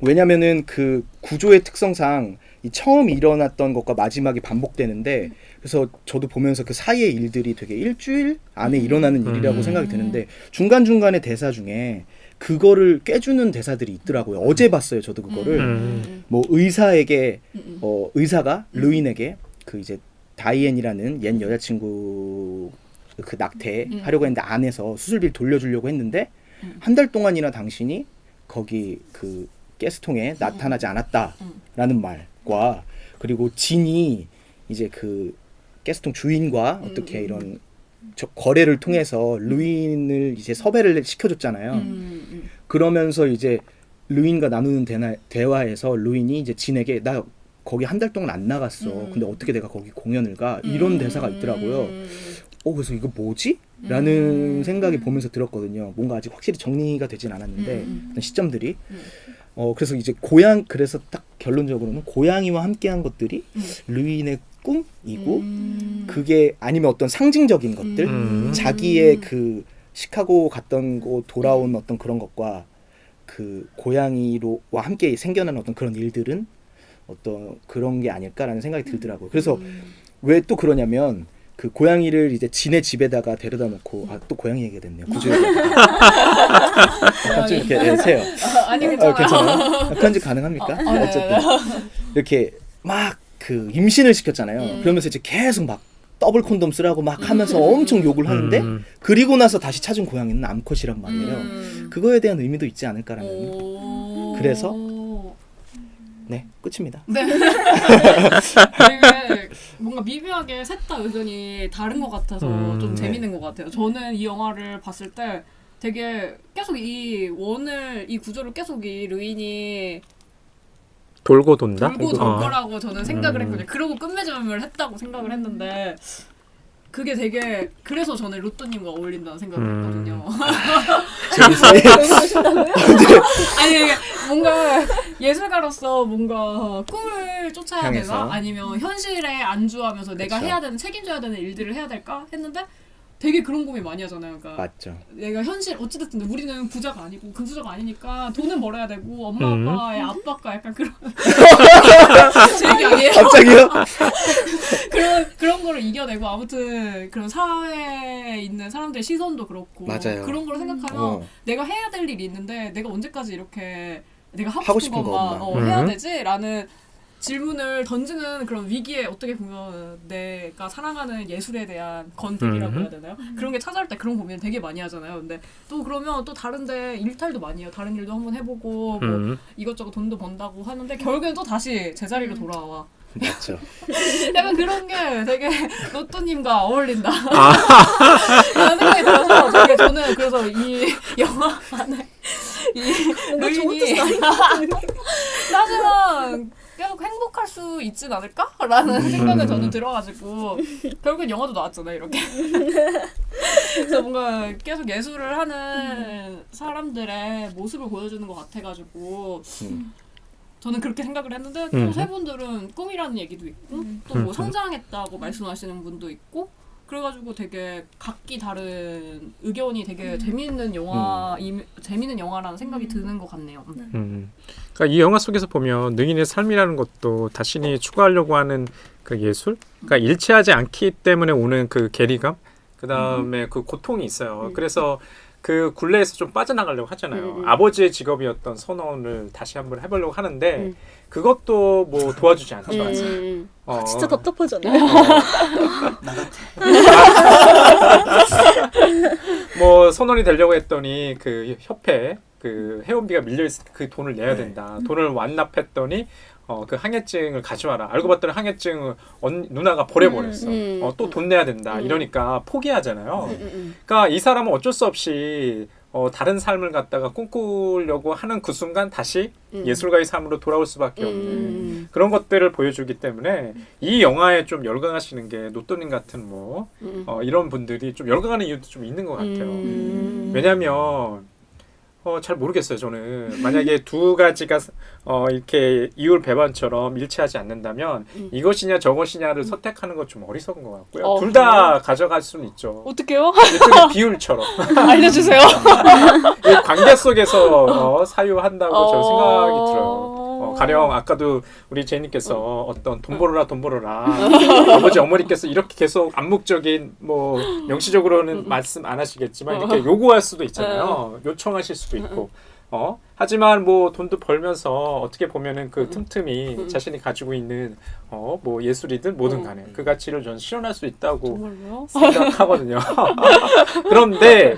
왜냐면은 그 구조의 특성상 이 처음 일어났던 것과 마지막이 반복되는데 그래서 저도 보면서 그 사이의 일들이 되게 일주일 안에 일어나는 일이라고 생각이 드는데 중간중간에 대사 중에 그거를 깨주는 대사들이 있더라고요. 어제 봤어요, 저도 그거를. 뭐 의사에게 의사가 르윈에게 그 이제 다이앤이라는 옛 여자친구 그 낙태하려고 했는데 안에서 수술비를 돌려주려고 했는데 한 달 동안이나 당신이 거기 그 가스통에 나타나지 않았다라는 말과 그리고 진이 이제 그 가스통 주인과 어떻게 이런 거래를 통해서 루인을 이제 섭외를 시켜줬잖아요. 그러면서 이제 루인과 나누는 대화에서 루인이 이제 진에게 나 거기 한 달 동안 안 나갔어. 근데 어떻게 내가 거기 공연을 가? 이런 대사가 있더라고요. 그래서 이거 뭐지? 라는 생각이 보면서 들었거든요. 뭔가 아직 확실히 정리가 되진 않았는데 어떤 시점들이 그래서 이제 그래서 딱 결론적으로는 고양이와 함께한 것들이 루인의 꿈이고 그게 아니면 어떤 상징적인 것들 자기의 그 시카고 갔던 곳 돌아온 어떤 그런 것과 그 고양이와 함께 생겨난 어떤 그런 일들은 어떤 그런 게 아닐까라는 생각이 들더라고요. 그래서 왜 또 그러냐면 그 고양이를 이제 진의 집에다가 데려다 놓고 또 고양이 얘기가 됐네요. 구조에 약간 좀 이렇게 세요. 아니 괜찮아요. 괜찮아요? 편집 가능합니까? 어쨌든 이렇게 막 그 임신을 시켰잖아요. 그러면서 이제 계속 막 더블 콘돔 쓰라고 막 하면서 엄청 욕을 하는데 그리고 나서 다시 찾은 고양이는 암컷이란 말이에요. 그거에 대한 의미도 있지 않을까라는. 그래서 네 끝입니다. 네. 되게 뭔가 미묘하게 셋 다 의견이 다른 것 같아서 좀 재밌는 것 같아요. 저는 이 영화를 봤을 때 되게 계속 이 구조를 계속 이 루인이 돌고 돈다? 돌고 돌 거라고 저는 생각을 했거든요. 그러고 끝맺음을 했다고 생각을 했는데 그게 되게 그래서 저는 로또님과 어울린다는 생각을 했거든요. 아니 뭔가 예술가로서 뭔가 꿈을 쫓아야 향해서. 되나 아니면 현실에 안주하면서 내가 그쵸. 해야 되는 책임져야 되는 일들을 해야 될까 했는데 되게 그런 고민 많이 하잖아요. 그러니까 맞죠. 내가 어찌됐든 우리는 부자가 아니고 금수저가 아니니까 돈은 벌어야 되고 엄마 아빠의 압박과 약간 그런 제 얘기 아니에요? 갑자기요? 그런 거를 이겨내고 아무튼 그런 사회에 있는 사람들의 시선도 그렇고 맞아요. 그런 걸 생각하면 내가 해야 될 일이 있는데 내가 언제까지 이렇게 내가 하고 싶은 것만 해야 되지? 라는 질문을 던지는 그런 위기에 어떻게 보면 내가 사랑하는 예술에 대한 건택이라고 해야 되나요? 그런 게 찾아올 때 그런 고민을 되게 많이 하잖아요. 근데 또 그러면 또 다른데 일탈도 많이 해요. 다른 일도 한번 해보고 뭐 이것저것 돈도 번다고 하는데 결국엔 또 다시 제자리로 돌아와. 맞죠. 약간 그런 게 되게 로또님과 어울린다. 라는 생각이 들어서 되게 저는 그래서 이 영화 안에 이 루인이 하지만 계속 행복할 수 있진 않을까? 라는 생각은 저는 들어가지고 결국엔 영화도 나왔잖아요 이렇게. 그래서 뭔가 계속 예술을 하는 사람들의 모습을 보여주는 것 같아가지고 저는 그렇게 생각을 했는데 또 세 분들은 꿈이라는 얘기도 있고 또 뭐 성장했다고 말씀하시는 분도 있고 그래가지고 되게 각기 다른 의견이 되게 재미있는 영화라는 생각이 드는 것 같네요. 그러니까 이 영화 속에서 보면 능인의 삶이라는 것도 자신이 추구하려고 하는 그 예술, 그러니까 일치하지 않기 때문에 오는 그 괴리감, 그 다음에 그 고통이 있어요. 그래서 그 굴레에서 좀 빠져나가려고 하잖아요. 아버지의 직업이었던 선언을 다시 한번 해보려고 하는데 그것도 뭐 도와주지 않죠. 진짜 답답하잖아요. 뭐 선언이 되려고 했더니 그 협회 그 회원비가 밀려있을 때 그 돈을 내야 된다. 돈을 완납했더니 그 항해증을 가져와라. 알고 봤더니 항해증을 누나가 버려버렸어. 또 돈 내야 된다. 이러니까 포기하잖아요. 그러니까 이 사람은 어쩔 수 없이 다른 삶을 갖다가 꿈꾸려고 하는 그 순간 다시 예술가의 삶으로 돌아올 수밖에 없는 그런 것들을 보여주기 때문에 이 영화에 좀 열광하시는 게 노또님 같은 뭐 이런 분들이 좀 열광하는 이유도 좀 있는 것 같아요. 왜냐하면 잘 모르겠어요. 저는 만약에 두 가지가 이렇게 이율 배반처럼 일치하지 않는다면 이것이냐 저것이냐를 선택하는 건 좀 어리석은 것 같고요. 둘 다 가져갈 수는 있죠. 어떡해요? 일종의 비율처럼. 알려주세요. 이 관계 속에서 사유한다고 저는 생각이 들어요. 가령 아까도 우리 제이님께서 어떤 돈 벌어라 아버지 어머니께서 이렇게 계속 암묵적인 뭐 명시적으로는 말씀 안 하시겠지만 이렇게 요구할 수도 있잖아요. 요청하실 수도 있고 하지만 뭐 돈도 벌면서 어떻게 보면은 그 틈틈이 자신이 가지고 있는 뭐 예술이든 뭐든 간에 그 가치를 저는 실현할 수 있다고 정말로요? 생각하거든요. 그런데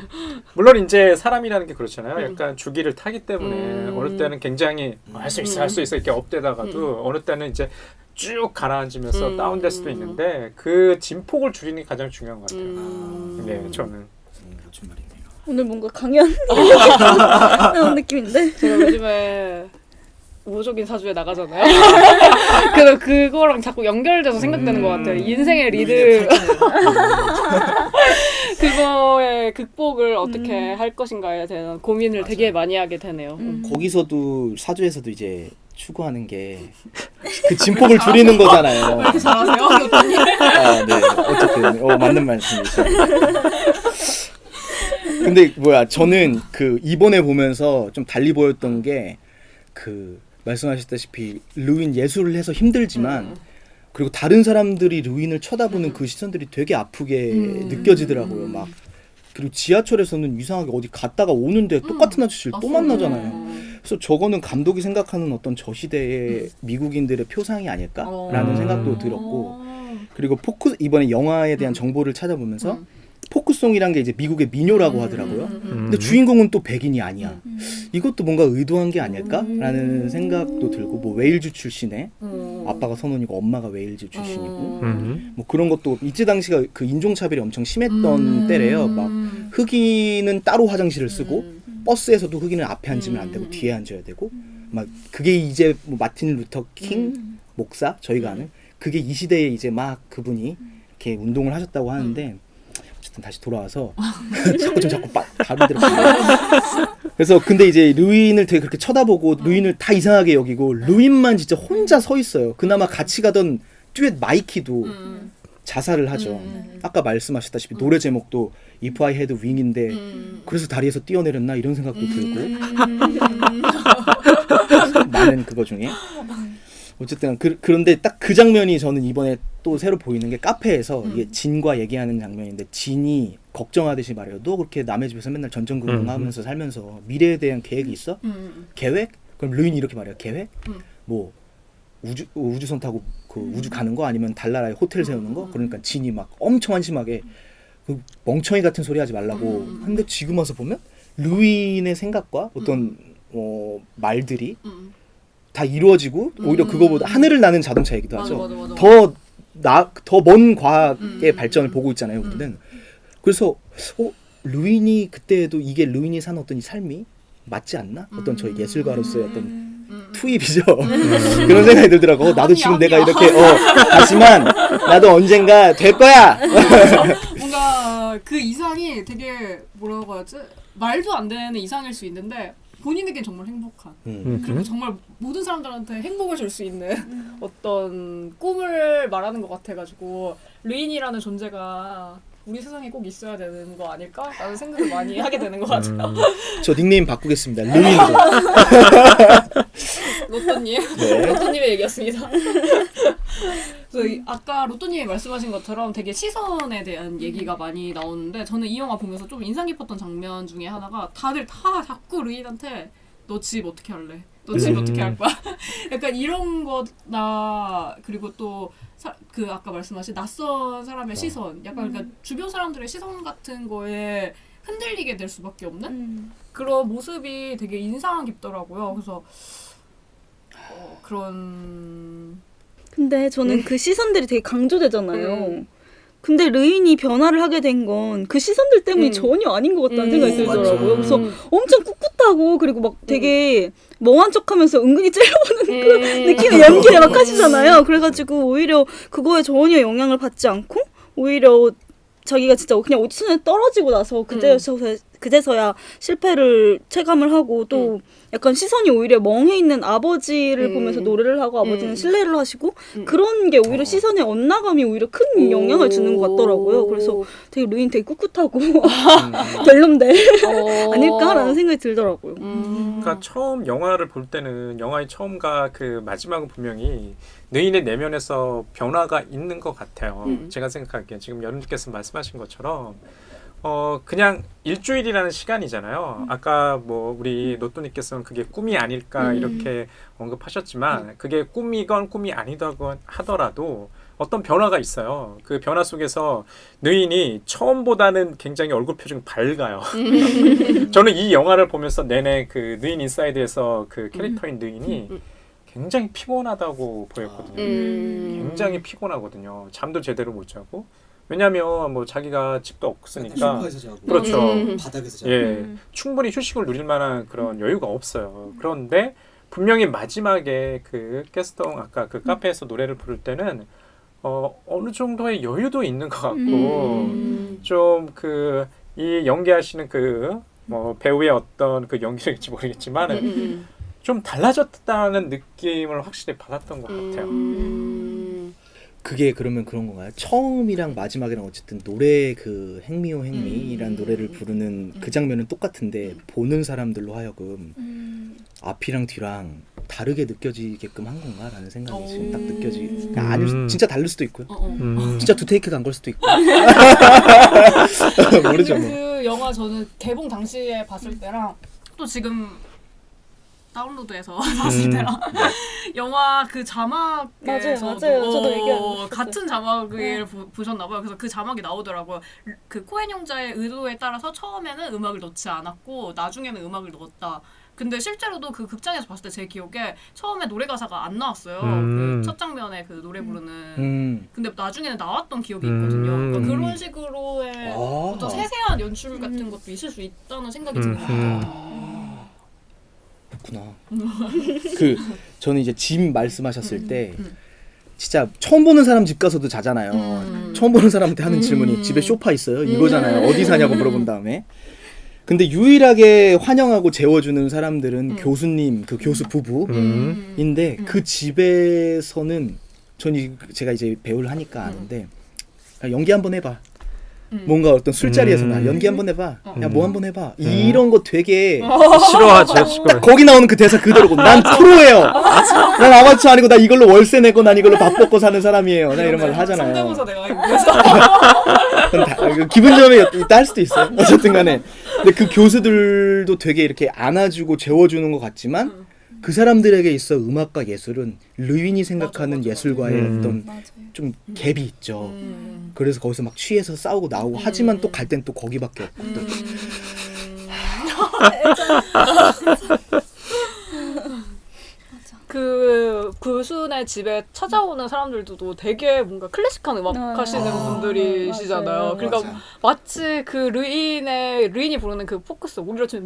물론 이제 사람이라는 게 그렇잖아요. 약간 주기를 타기 때문에 어느 때는 굉장히 할 수 있어 할 수 있어 이렇게 업되다가도 어느 때는 이제 쭉 가라앉으면서 다운될 수도 있는데 그 진폭을 줄이는 게 가장 중요한 것 같아요. 네, 저는. 멋진 말이네요. 오늘 뭔가 강연 그런 느낌인데. 제가 요즘에 우호적인 사주에 나가잖아요. 그래서 그거랑 자꾸 연결돼서 생각되는 것 같아요. 인생의 리듬. 그거의 극복을 어떻게 할 것인가에 대한 고민을 되게 많이 하게 되네요. 거기서도 사주에서도 이제 추구하는 게 그 진폭을 줄이는 거잖아요. 이렇게 잘하세요? 로또님? 아, 네. 어쨌든 맞는 말씀이시죠. 근데 저는 그 이번에 보면서 좀 달리 보였던 게 그 말씀하셨다시피 루인 예술을 해서 힘들지만 그리고 다른 사람들이 루인을 쳐다보는 그 시선들이 되게 아프게 느껴지더라고요. 막 그리고 지하철에서는 이상하게 어디 갔다가 오는데 똑같은 아저씨를 또 만나잖아요. 그래서 저거는 감독이 생각하는 어떤 저 시대의 미국인들의 표상이 아닐까라는 생각도 들었고, 그리고 이번에 영화에 대한 정보를 찾아보면서 포크송이란 게 이제 미국의 민요라고 하더라고요. 근데 주인공은 또 백인이 아니야. 이것도 뭔가 의도한 게 아닐까라는 생각도 들고, 뭐 웨일즈 출신의 아빠가 선원이고 엄마가 웨일즈 출신이고 뭐 그런 것도 이때 당시가 그 인종차별이 엄청 심했던 때래요. 막 흑인은 따로 화장실을 쓰고 버스에서도 흑인은 앞에 앉으면 안 되고 뒤에 앉아야 되고, 막 그게 이제 뭐 마틴 루터 킹 목사 저희가 아는 그게 이 시대에 이제 막 그분이 이렇게 운동을 하셨다고 하는데, 어쨌든 다시 돌아와서 자꾸 다른 데로 가요. 그래서 근데 이제 루인을 되게 그렇게 쳐다보고 루인을 다 이상하게 여기고 루인만 진짜 혼자 서 있어요. 그나마 같이 가던 듀엣 마이키도 자살을 하죠. 아까 말씀하셨다시피 노래 제목도 If I Had Wing인데 그래서 다리에서 뛰어내렸나 이런 생각도 들고 많은 그거 중에 어쨌든 그런데 딱 그 장면이 저는 이번에 또 새로 보이는 게 카페에서 이게 진과 얘기하는 장면인데, 진이 걱정하듯이 말해요. 너 그렇게 남의 집에서 맨날 전전긍긍하면서 살면서 미래에 대한 계획이 있어? 계획? 그럼 루인이 이렇게 말해요. 계획? 뭐 우주선 타고 그 우주 가는 거 아니면 달나라에 호텔 세우는 거? 그러니까 진이 막 엄청 한심하게 그 멍청이 같은 소리 하지 말라고 하는데, 지금 와서 보면 루인의 생각과 어떤 말들이 다 이루어지고 오히려 그거보다 하늘을 나는 자동차 얘기도 하죠. 더 먼 과학의 발전을 보고 있잖아요, 우리는. 그래서 루인이 그때도 이게 루인이 산 어떤 이 삶이 맞지 않나? 어떤 저희 예술가로서의 어떤 투입이죠. 그런 생각이 들더라고. 나도 지금 내가 이렇게 하지만 나도 언젠가 될 거야. 뭔가 그 이상이 되게 뭐라고 하지? 말도 안 되는 이상일 수 있는데 본인에겐 정말 행복한, 그리고 정말 모든 사람들한테 행복을 줄 수 있는 어떤 꿈을 말하는 것 같아가지고 루인이라는 존재가 우리 세상에 꼭 있어야 되는 거 아닐까? 라는 생각을 많이 하게 되는 것 같아요. 저 닉네임 바꾸겠습니다. 루인으로. 로또님. 네. 로또님의 얘기였습니다. 그래서 아까 로또님이 말씀하신 것처럼 되게 시선에 대한 얘기가 많이 나오는데, 저는 이 영화 보면서 좀 인상 깊었던 장면 중에 하나가 다들 다 자꾸 루인한테 너 집 어떻게 할래? 너 집 어떻게 할 거야? 약간 이런 거나, 그리고 또 그 아까 말씀하신 낯선 사람의 시선, 약간 그러니까 주변 사람들의 시선 같은 거에 흔들리게 될 수밖에 없는 그런 모습이 되게 인상 깊더라고요. 그래서 그런. 근데 저는 그 시선들이 되게 강조되잖아요. 근데 르인이 변화를 하게 된 건 그 시선들 때문이 전혀 아닌 것 같다는 생각이 들더라고요. 그래서 엄청 꿋꿋하고, 그리고 막 되게 멍한 척하면서 은근히 째려보는 그런 느낌의 연기를 막 하시잖아요. 그래가지고 오히려 그거에 전혀 영향을 받지 않고, 오히려 자기가 진짜 그냥 오디션에 떨어지고 나서 그제서야 실패를 체감을 하고, 또 약간 시선이 오히려 멍해 있는 아버지를 보면서 노래를 하고 아버지는 신뢰를 하시고, 그런 게 오히려 시선의 엇나감이 오히려 큰 영향을 주는 것 같더라고요. 그래서 되게 루인 되게 꿋꿋하고 별론데 아닐까라는 생각이 들더라고요. 그러니까 처음 영화를 볼 때는 영화의 처음과 그 마지막은 분명히 누인의 내면에서 변화가 있는 것 같아요. 제가 생각하기에 지금 여러분께서 말씀하신 것처럼 그냥 일주일이라는 시간이잖아요. 아까 뭐 우리 노또님께서는 그게 꿈이 아닐까 이렇게 언급하셨지만 그게 꿈이건 꿈이 아니건 하더라도 어떤 변화가 있어요. 그 변화 속에서 느인이 처음보다는 굉장히 얼굴 표정이 밝아요. 저는 이 영화를 보면서 내내 그 느인 인사이드에서 그 캐릭터인 느인이 굉장히 피곤하다고 보였거든요. 굉장히 피곤하거든요. 잠도 제대로 못 자고. 왜냐하면 뭐 자기가 집도 없으니까 소파에서 자고 그렇죠. 바닥에서 자고 예, 충분히 휴식을 누릴 만한 그런 여유가 없어요. 그런데 분명히 마지막에 그 게스통 아까 그 카페에서 노래를 부를 때는 어느 정도의 여유도 있는 것 같고 좀 그 이 연기하시는 그 뭐 배우의 어떤 그 연기일지 모르겠지만은 좀 달라졌다는 느낌을 확실히 받았던 것 같아요. 그게 그러면 그런 건가요? 처음이랑 마지막이랑 어쨌든 노래 그 행미오 행미라는 노래를 부르는 그 장면은 똑같은데 보는 사람들로 하여금 앞이랑 뒤랑 다르게 느껴지게끔 한 건가라는 생각이 지금 딱 그러니까 아닐 진짜 다를 수도 있고요. 진짜 두 테이크 간 걸 수도 있고. 모르죠 뭐. 그 영화 저는 개봉 당시에 봤을 때랑 또 지금 다운로드해서 봤을 때랑 영화 그 자막에서도 맞아요. 저도 얘기하고 같은 자막을 보셨나봐요. 그래서 그 자막이 나오더라고요. 그 코엔 형제의 의도에 따라서 처음에는 음악을 넣지 않았고 나중에는 음악을 넣었다. 근데 실제로도 그 극장에서 봤을 때 제 기억에 처음에 노래 가사가 안 나왔어요. 그 첫 장면에 그 노래 부르는. 근데 나중에는 나왔던 기억이 있거든요. 그러니까 그런 식으로의 어떤 세세한 연출 같은 것도 있을 수 있다는 생각이 드는 것 같아요. 그렇구나. 그 저는 이제 집 말씀하셨을 때 진짜 처음 보는 사람 집 가서도 자잖아요. 처음 보는 사람한테 하는 질문이 집에 소파 있어요? 이거잖아요. 어디 사냐고 물어본 다음에. 근데 유일하게 환영하고 재워주는 사람들은 교수님, 그 교수 부부인데 그 집에서는 제가 이제 배우를 하니까 아는데 야, 연기 한번 해봐. 뭔가 어떤 술자리에서 나 연기 한번 해봐. 야 뭐 한번 해봐. 이런 거 되게 싫어하죠. 거기 나오는 그 대사 그대로고 난 프로예요. 난 아마추어 아니고 나 이걸로 월세 내고 난 이걸로 밥 먹고 사는 사람이에요. 나 이런 말 하잖아요. 성대모사 내가 이거 기분 점이 있다 할 수도 있어요. 어쨌든 간에 근데 그 교수들도 되게 이렇게 안아주고 재워주는 것 같지만 그 사람들에게 있어 음악과 예술은 르윈이 생각하는 맞아. 예술과의 어떤 맞아요. 좀 갭이 있죠. 그래서 거기서 막 취해서 싸우고 나오고 하지만 또 갈 땐 또 거기밖에 없고 또 그 교수네 집에 찾아오는 사람들도 되게 뭔가 클래식한 음악 하시는 분들이시잖아요. 맞아요. 그러니까 맞아요. 마치 그 르인이 부르는 그 포커스, 우리로 치면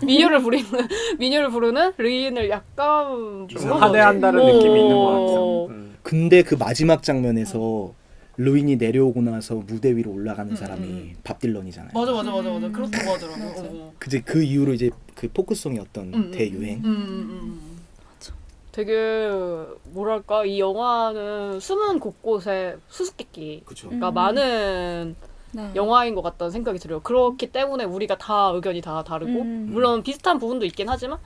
미녀를 부르는 르인을 약간 좀 하대한다는 느낌이 있는 것 같아요. 근데 그 마지막 장면에서 르윈이 내려오고 나서 무대 위로 올라가는 사람이 밥 딜런이잖아요. 맞아. 그렇다고 하더라고요. 그제 그 이후로 이제 그 포크송이 어떤 대유행. 되게 뭐랄까 이 영화는 숨은 곳곳에 수수께끼가 그렇죠. 많은 네. 영화인 것 같다는 생각이 들어요. 그렇기 때문에 우리가 다 의견이 다 다르고 물론 비슷한 부분도 있긴 하지만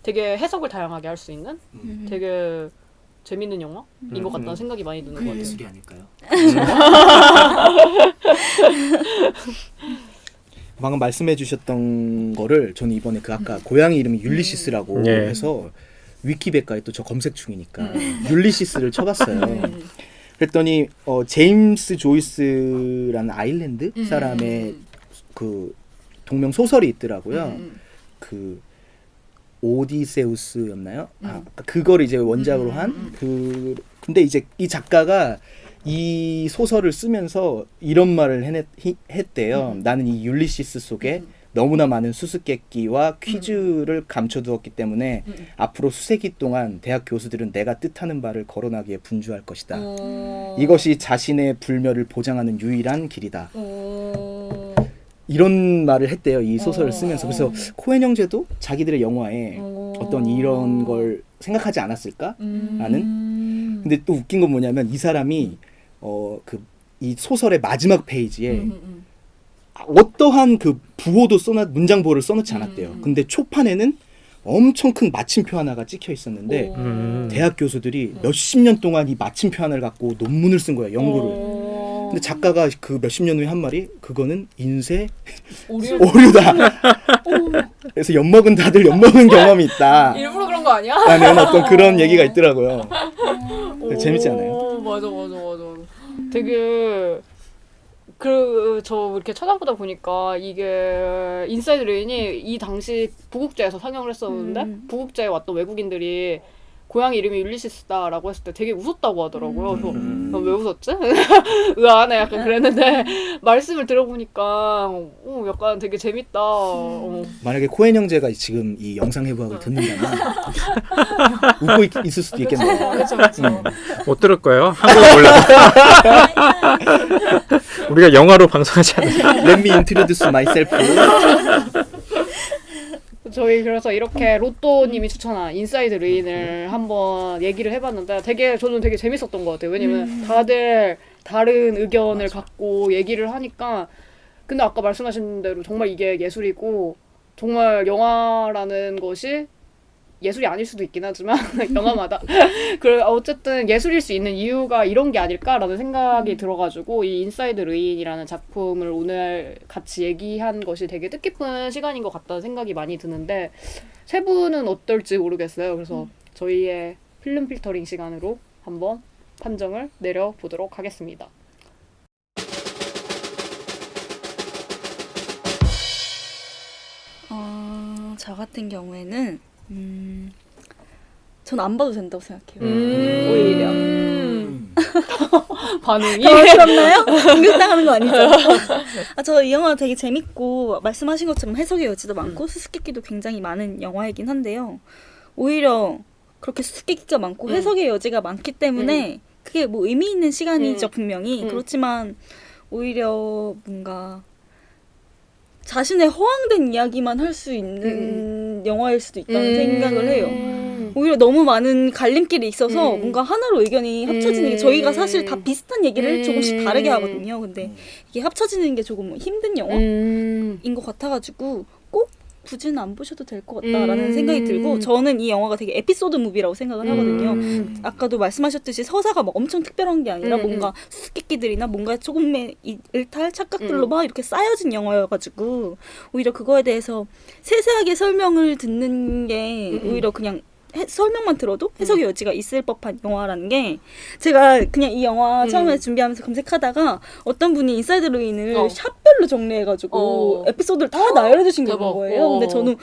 되게 해석을 다양하게 할 수 있는 되게 재밌는 영화인 것 같다는 생각이 많이 드는 것 같아요. 예술이 아닐까요? 방금 말씀해 주셨던 거를 저는 이번에 그 아까 고양이 이름이 율리시스라고 네. 해서 위키백과에 또 저 검색 중이니까 율리시스를 쳐봤어요. 그랬더니 제임스 조이스라는 아일랜드 사람의 그 동명 소설이 있더라고요. 그 오디세우스였나요? 그걸 이제 원작으로 한 근데 이제 이 작가가 이 소설을 쓰면서 이런 말을 했대요. 나는 이 율리시스 속에 너무나 많은 수수께끼와 퀴즈를 감춰두었기 때문에 앞으로 수세기 동안 대학 교수들은 내가 뜻하는 바를 거론하기에 분주할 것이다. 이것이 자신의 불멸을 보장하는 유일한 길이다. 이런 말을 했대요. 이 소설을 쓰면서. 그래서 코엔 형제도 자기들의 영화에 어떤 이런 걸 생각하지 않았을까? 라는. 근데 또 웃긴 건 뭐냐면 이 사람이 이 소설의 마지막 페이지에 어떠한 그 부호도 문장 부호를 써놓지 않았대요. 근데 초판에는 엄청 큰 마침표 하나가 찍혀 있었는데 대학 교수들이 몇십 년 동안 이 마침표 하나를 갖고 논문을 쓴 거예요. 연구를. 근데 작가가 그 몇십 년 후에 한 말이 그거는 인쇄 오류. 오류다. 그래서 엿먹은 다들 엿먹은 경험이 있다. 일부러 그런 거 아니야? 라는 어떤 그런 얘기가 있더라고요. 재밌지 않아요? 맞아. 되게 저 이렇게 찾아보다 보니까 이게 인사이드 레인이 이 당시 부국제에서 상영을 했었는데 부국제에 왔던 외국인들이 고양이 이름이 율리시스다라고 했을 때 되게 웃었다고 하더라고요. 그래서 왜 웃었지? 의아하네 약간 그랬는데 말씀을 들어보니까 약간 되게 재밌다. 만약에 코엔 형제가 지금 이 영상 해부학을 듣는다면 웃고 있을 수도 있겠네요. 그렇죠. 못 들을 거예요. 한국어 몰라서. 우리가 영화로 방송하지 않아요. Let me introduce myself. 저희 그래서 이렇게 로또님이 추천한 인사이드 레인을 한번 얘기를 해봤는데 저는 되게 재밌었던 것 같아요. 왜냐면 다들 다른 의견을 갖고 얘기를 하니까 근데 아까 말씀하신 대로 정말 이게 예술이고 정말 영화라는 것이 예술이 아닐 수도 있긴 하지만 영화마다 어쨌든 예술일 수 있는 이유가 이런 게 아닐까라는 생각이 들어가지고 이 인사이드 레인이라는 작품을 오늘 같이 얘기한 것이 되게 뜻깊은 시간인 것 같다는 생각이 많이 드는데 세 분은 어떨지 모르겠어요. 그래서 저희의 필름 필터링 시간으로 한번 판정을 내려보도록 하겠습니다. 저 같은 경우에는 전 안 봐도 된다고 생각해요. 오히려 반응이 당황스럽나요? 공격당하는 거 아니죠? 저 이 영화 되게 재밌고 말씀하신 것처럼 해석의 여지도 많고 수수께끼도 굉장히 많은 영화이긴 한데요. 오히려 그렇게 수수께끼가 많고 해석의 여지가 많기 때문에 그게 뭐 의미 있는 시간이죠 분명히. 그렇지만 오히려 뭔가 자신의 허황된 이야기만 할 수 있는 영화일 수도 있다는 생각을 해요. 오히려 너무 많은 갈림길이 있어서 뭔가 하나로 의견이 합쳐지는 게 저희가 사실 다 비슷한 얘기를 조금씩 다르게 하거든요. 근데 이게 합쳐지는 게 조금 힘든 영화인 것 같아가지고 꼭 굳이는 안 보셔도 될 것 같다라는 생각이 들고 저는 이 영화가 되게 에피소드 무비라고 생각을 하거든요. 아까도 말씀하셨듯이 서사가 막 엄청 특별한 게 아니라 뭔가 수수께끼들이나 뭔가 조금의 일탈 착각들로 막 이렇게 쌓여진 영화여가지고 오히려 그거에 대해서 세세하게 설명을 듣는 게 오히려 그냥 설명만 들어도 해석의 여지가 있을 법한 영화라는 게 제가 그냥 이 영화 처음에 준비하면서 검색하다가 어떤 분이 인사이드 레인을 샵별로 정리해가지고 에피소드를 다 나열해 주신 거예요. 근데 저는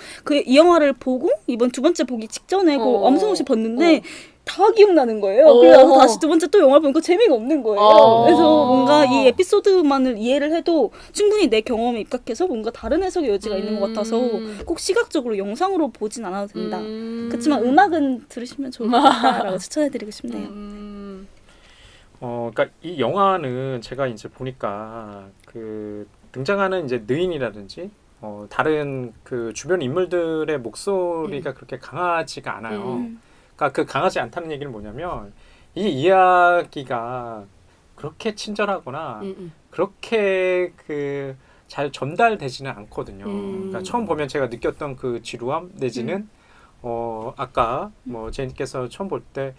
이 영화를 보고 이번 두 번째 보기 직전에 엄성없이 봤는데 다 기억나는 거예요. 그래서 다시 두 번째 또 영화를 보니까 재미가 없는 거예요. 그래서 뭔가 이 에피소드만을 이해를 해도 충분히 내 경험에 입각해서 뭔가 다른 해석의 여지가 있는 것 같아서 꼭 시각적으로 영상으로 보진 않아도 된다. 그렇지만 음악은 들으시면 좋을 것 같다라고 추천해드리고 싶네요. 그러니까 이 영화는 제가 이제 보니까 그 등장하는 이제 느인이라든지 다른 그 주변 인물들의 목소리가 그렇게 강하지가 않아요. 그러니까 그 강하지 않다는 얘기는 뭐냐면 이 이야기가 그렇게 친절하거나 그렇게 그 잘 전달되지는 않거든요. 그러니까 처음 보면 제가 느꼈던 그 지루함 내지는 아까 뭐 제니께서 처음 볼 때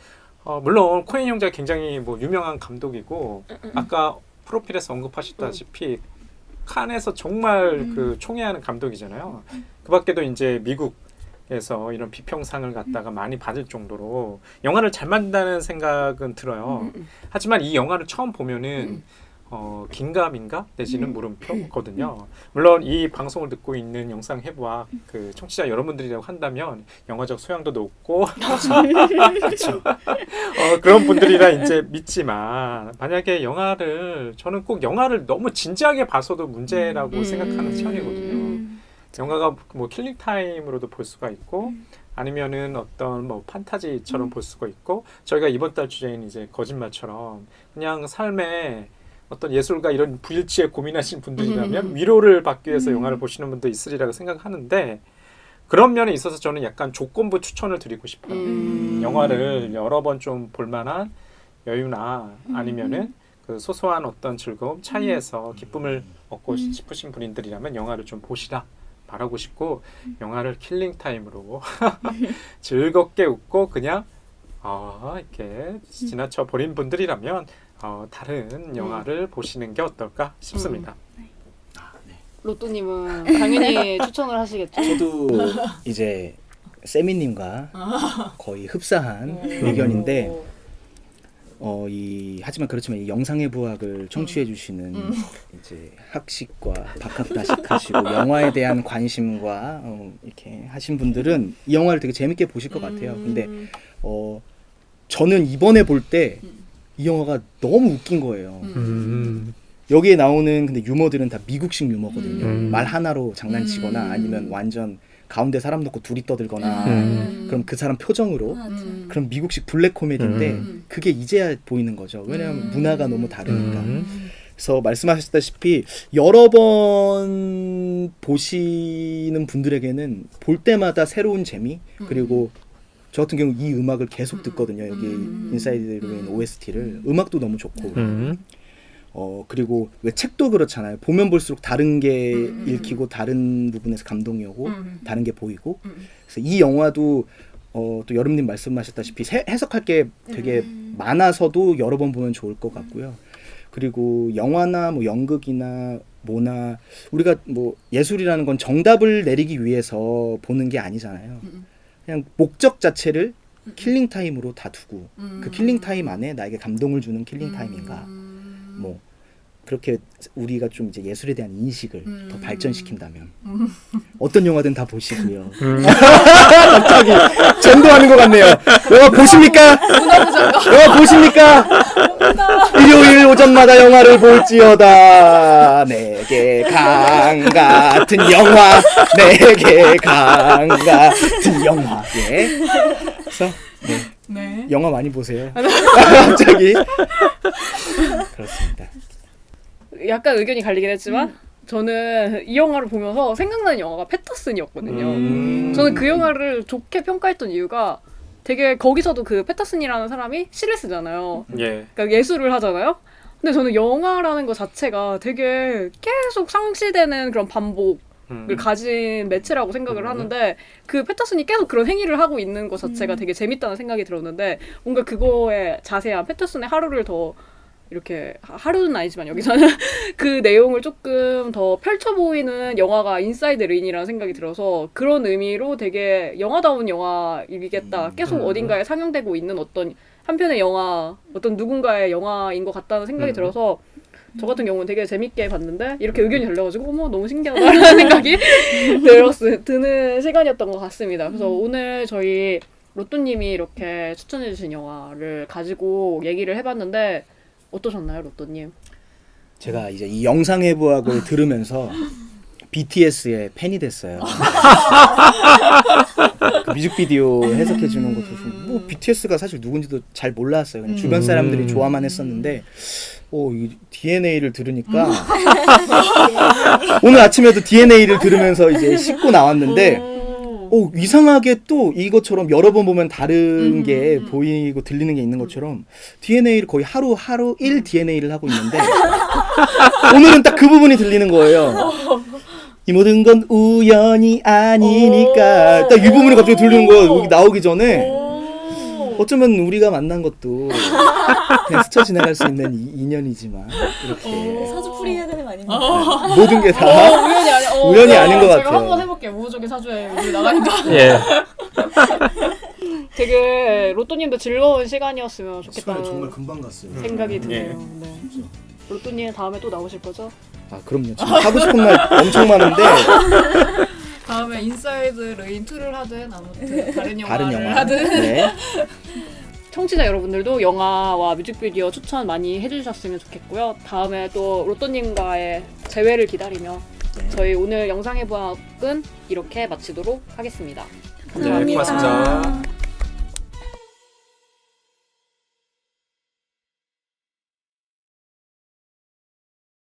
물론 코엔 형제가 굉장히 뭐 유명한 감독이고 아까 프로필에서 언급하셨다시피 칸에서 정말 그 총애하는 감독이잖아요. 그 밖에도 이제 미국에서 이런 비평상을 갖다가 많이 받을 정도로 영화를 잘 만든다는 생각은 들어요. 하지만 이 영화를 처음 보면은 긴가민가 내지는 물음표거든요. 물론 이 방송을 듣고 있는 영상 해부학 그 청취자 여러분들이라고 한다면 영화적 소양도 높고 그렇죠. 그런 분들이라 이제 믿지만 만약에 저는 꼭 영화를 너무 진지하게 봐서도 문제라고 생각하는 편이거든요. 영화가 뭐 킬링 타임으로도 볼 수가 있고 아니면은 어떤 뭐 판타지처럼 볼 수가 있고 저희가 이번 달 주제인 이제 거짓말처럼 그냥 삶에 어떤 예술가 이런 불일치에 고민하신 분들이라면 위로를 받기 위해서 영화를 보시는 분도 있으리라고 생각하는데 그런 면에 있어서 저는 약간 조건부 추천을 드리고 싶어요. 영화를 여러 번 좀 볼만한 여유나 아니면은 그 소소한 어떤 즐거움 차이에서 기쁨을 얻고 싶으신 분들이라면 영화를 좀 보시라 말하고 싶고 영화를 킬링 타임으로 즐겁게 웃고 그냥 이렇게 지나쳐 버린 분들이라면 다른 영화를 보시는 게 어떨까 싶습니다. 로또님은 당연히 추천을 하시겠죠. 저도 이제 세미님과 거의 흡사한 의견인데 하지만 그렇지만 이 영상의 부학을 청취해 주시는 이제 학식과 박학다식 하시고 영화에 대한 관심과 이렇게 하신 분들은 이 영화를 되게 재밌게 보실 것 같아요. 근데 저는 이번에 볼 때 이 영화가 너무 웃긴 거예요. 여기에 나오는 근데 유머들은 다 미국식 유머거든요. 말 하나로 장난치거나 아니면 완전 가운데 사람 놓고 둘이 떠들거나 그럼 그 사람 표정으로 그럼 미국식 블랙 코미디인데 그게 이제야 보이는 거죠. 왜냐하면 문화가 너무 다르니까. 그래서 말씀하셨다시피 여러 번 보시는 분들에게는 볼 때마다 새로운 재미 그리고 저 같은 경우 이 음악을 계속 듣거든요. 여기 인사이드 루인 OST를 음악도 너무 좋고 그리고 왜 책도 그렇잖아요. 보면 볼수록 다른 게 읽히고 다른 부분에서 감동이 오고 다른 게 보이고 그래서 이 영화도 또 여름님 말씀하셨다시피 해석할 게 되게 많아서도 여러 번 보면 좋을 것 같고요. 그리고 영화나 뭐 연극이나 뭐나 우리가 뭐 예술이라는 건 정답을 내리기 위해서 보는 게 아니잖아요. 그냥 목적 자체를 킬링 타임으로 다 두고 그 킬링 타임 안에 나에게 감동을 주는 killing 타임인가 뭐 그렇게 우리가 좀 이제 예술에 대한 인식을 더 발전시킨다면 어떤 영화든 다 보시고요. 갑자기 전도하는 것 같네요. 영화 보십니까? 영화 보십니까? 일요일 오전마다 영화를 볼지어다. 내게 강 같은 영화, 내게 강 같은 영화. 예. 그래서 네. 영화 많이 보세요. 갑자기 그렇습니다. 약간 의견이 갈리긴 했지만 저는 이 영화를 보면서 생각나는 영화가 패터슨이었거든요. 저는 그 영화를 좋게 평가했던 이유가 되게 거기서도 그 패터슨이라는 사람이 시를 쓰잖아요. 예. 그러니까 예술을 하잖아요. 근데 저는 영화라는 것 자체가 되게 계속 상실되는 그런 반복을 가진 매체라고 생각을 하는데 그 패터슨이 계속 그런 행위를 하고 있는 것 자체가 되게 재밌다는 생각이 들었는데 뭔가 그거에 자세한 패터슨의 하루를 더 이렇게 하루는 아니지만 여기서는 그 내용을 조금 더 펼쳐 보이는 영화가 인사이드 레인이라는 생각이 들어서 그런 의미로 되게 영화다운 영화이겠다. 계속 어딘가에 상영되고 있는 어떤 한편의 영화, 어떤 누군가의 영화인 것 같다는 생각이 들어서 저 같은 경우는 되게 재밌게 봤는데 이렇게 의견이 달려가지고 어머 너무 신기하다라는 생각이 드는 시간이었던 것 같습니다. 그래서 오늘 저희 로또님이 이렇게 추천해주신 영화를 가지고 얘기를 해봤는데 어떠셨나요, 로또님? 제가 이제 이 영상의 부학을 들으면서 BTS의 팬이 됐어요. 그 뮤직비디오 해석해 주는 것도 뭐 BTS가 사실 누군지도 잘 몰랐어요. 그냥 주변 사람들이 좋아만 했었는데 이 DNA를 들으니까 오늘 아침에도 DNA를 들으면서 이제 씻고 나왔는데 이상하게 또 이것처럼 여러 번 보면 다른 게 보이고 들리는 게 있는 것처럼 DNA를 거의 하루 1 DNA를 하고 있는데 오늘은 딱 그 부분이 들리는 거예요. 이 모든 건 우연이 아니니까 딱 이 부분이 갑자기 들리는 거예요. 여기 나오기 전에 어쩌면 우리가 만난 것도 그냥 스쳐 지나갈 수 있는 인연이지만 이렇게 사주풀이 해야 되는 거 아닙니까? 모든 게 다 우연이 아닌 것 제가 같아요. 한번 해볼게요. 우호적인 사주에 우리 나가니까. 예. 되게 로또님도 즐거운 시간이었으면 좋겠다는 금방 갔어요. 생각이 드네요. 네. 로또님 다음에 또 나오실 거죠? 아 그럼요. 지금 하고 싶은 말 엄청 많은데 다음에 인사이드 레인 2를 하든 아무튼 다른 영화를 다른 영화 하든 네. 청취자 여러분들도 영화와 뮤직비디오 추천 많이 해주셨으면 좋겠고요. 다음에 또 로또님과의 재회를 기다리며 저희 오늘 영상의 부학은 이렇게 마치도록 하겠습니다. 네, 고맙습니다.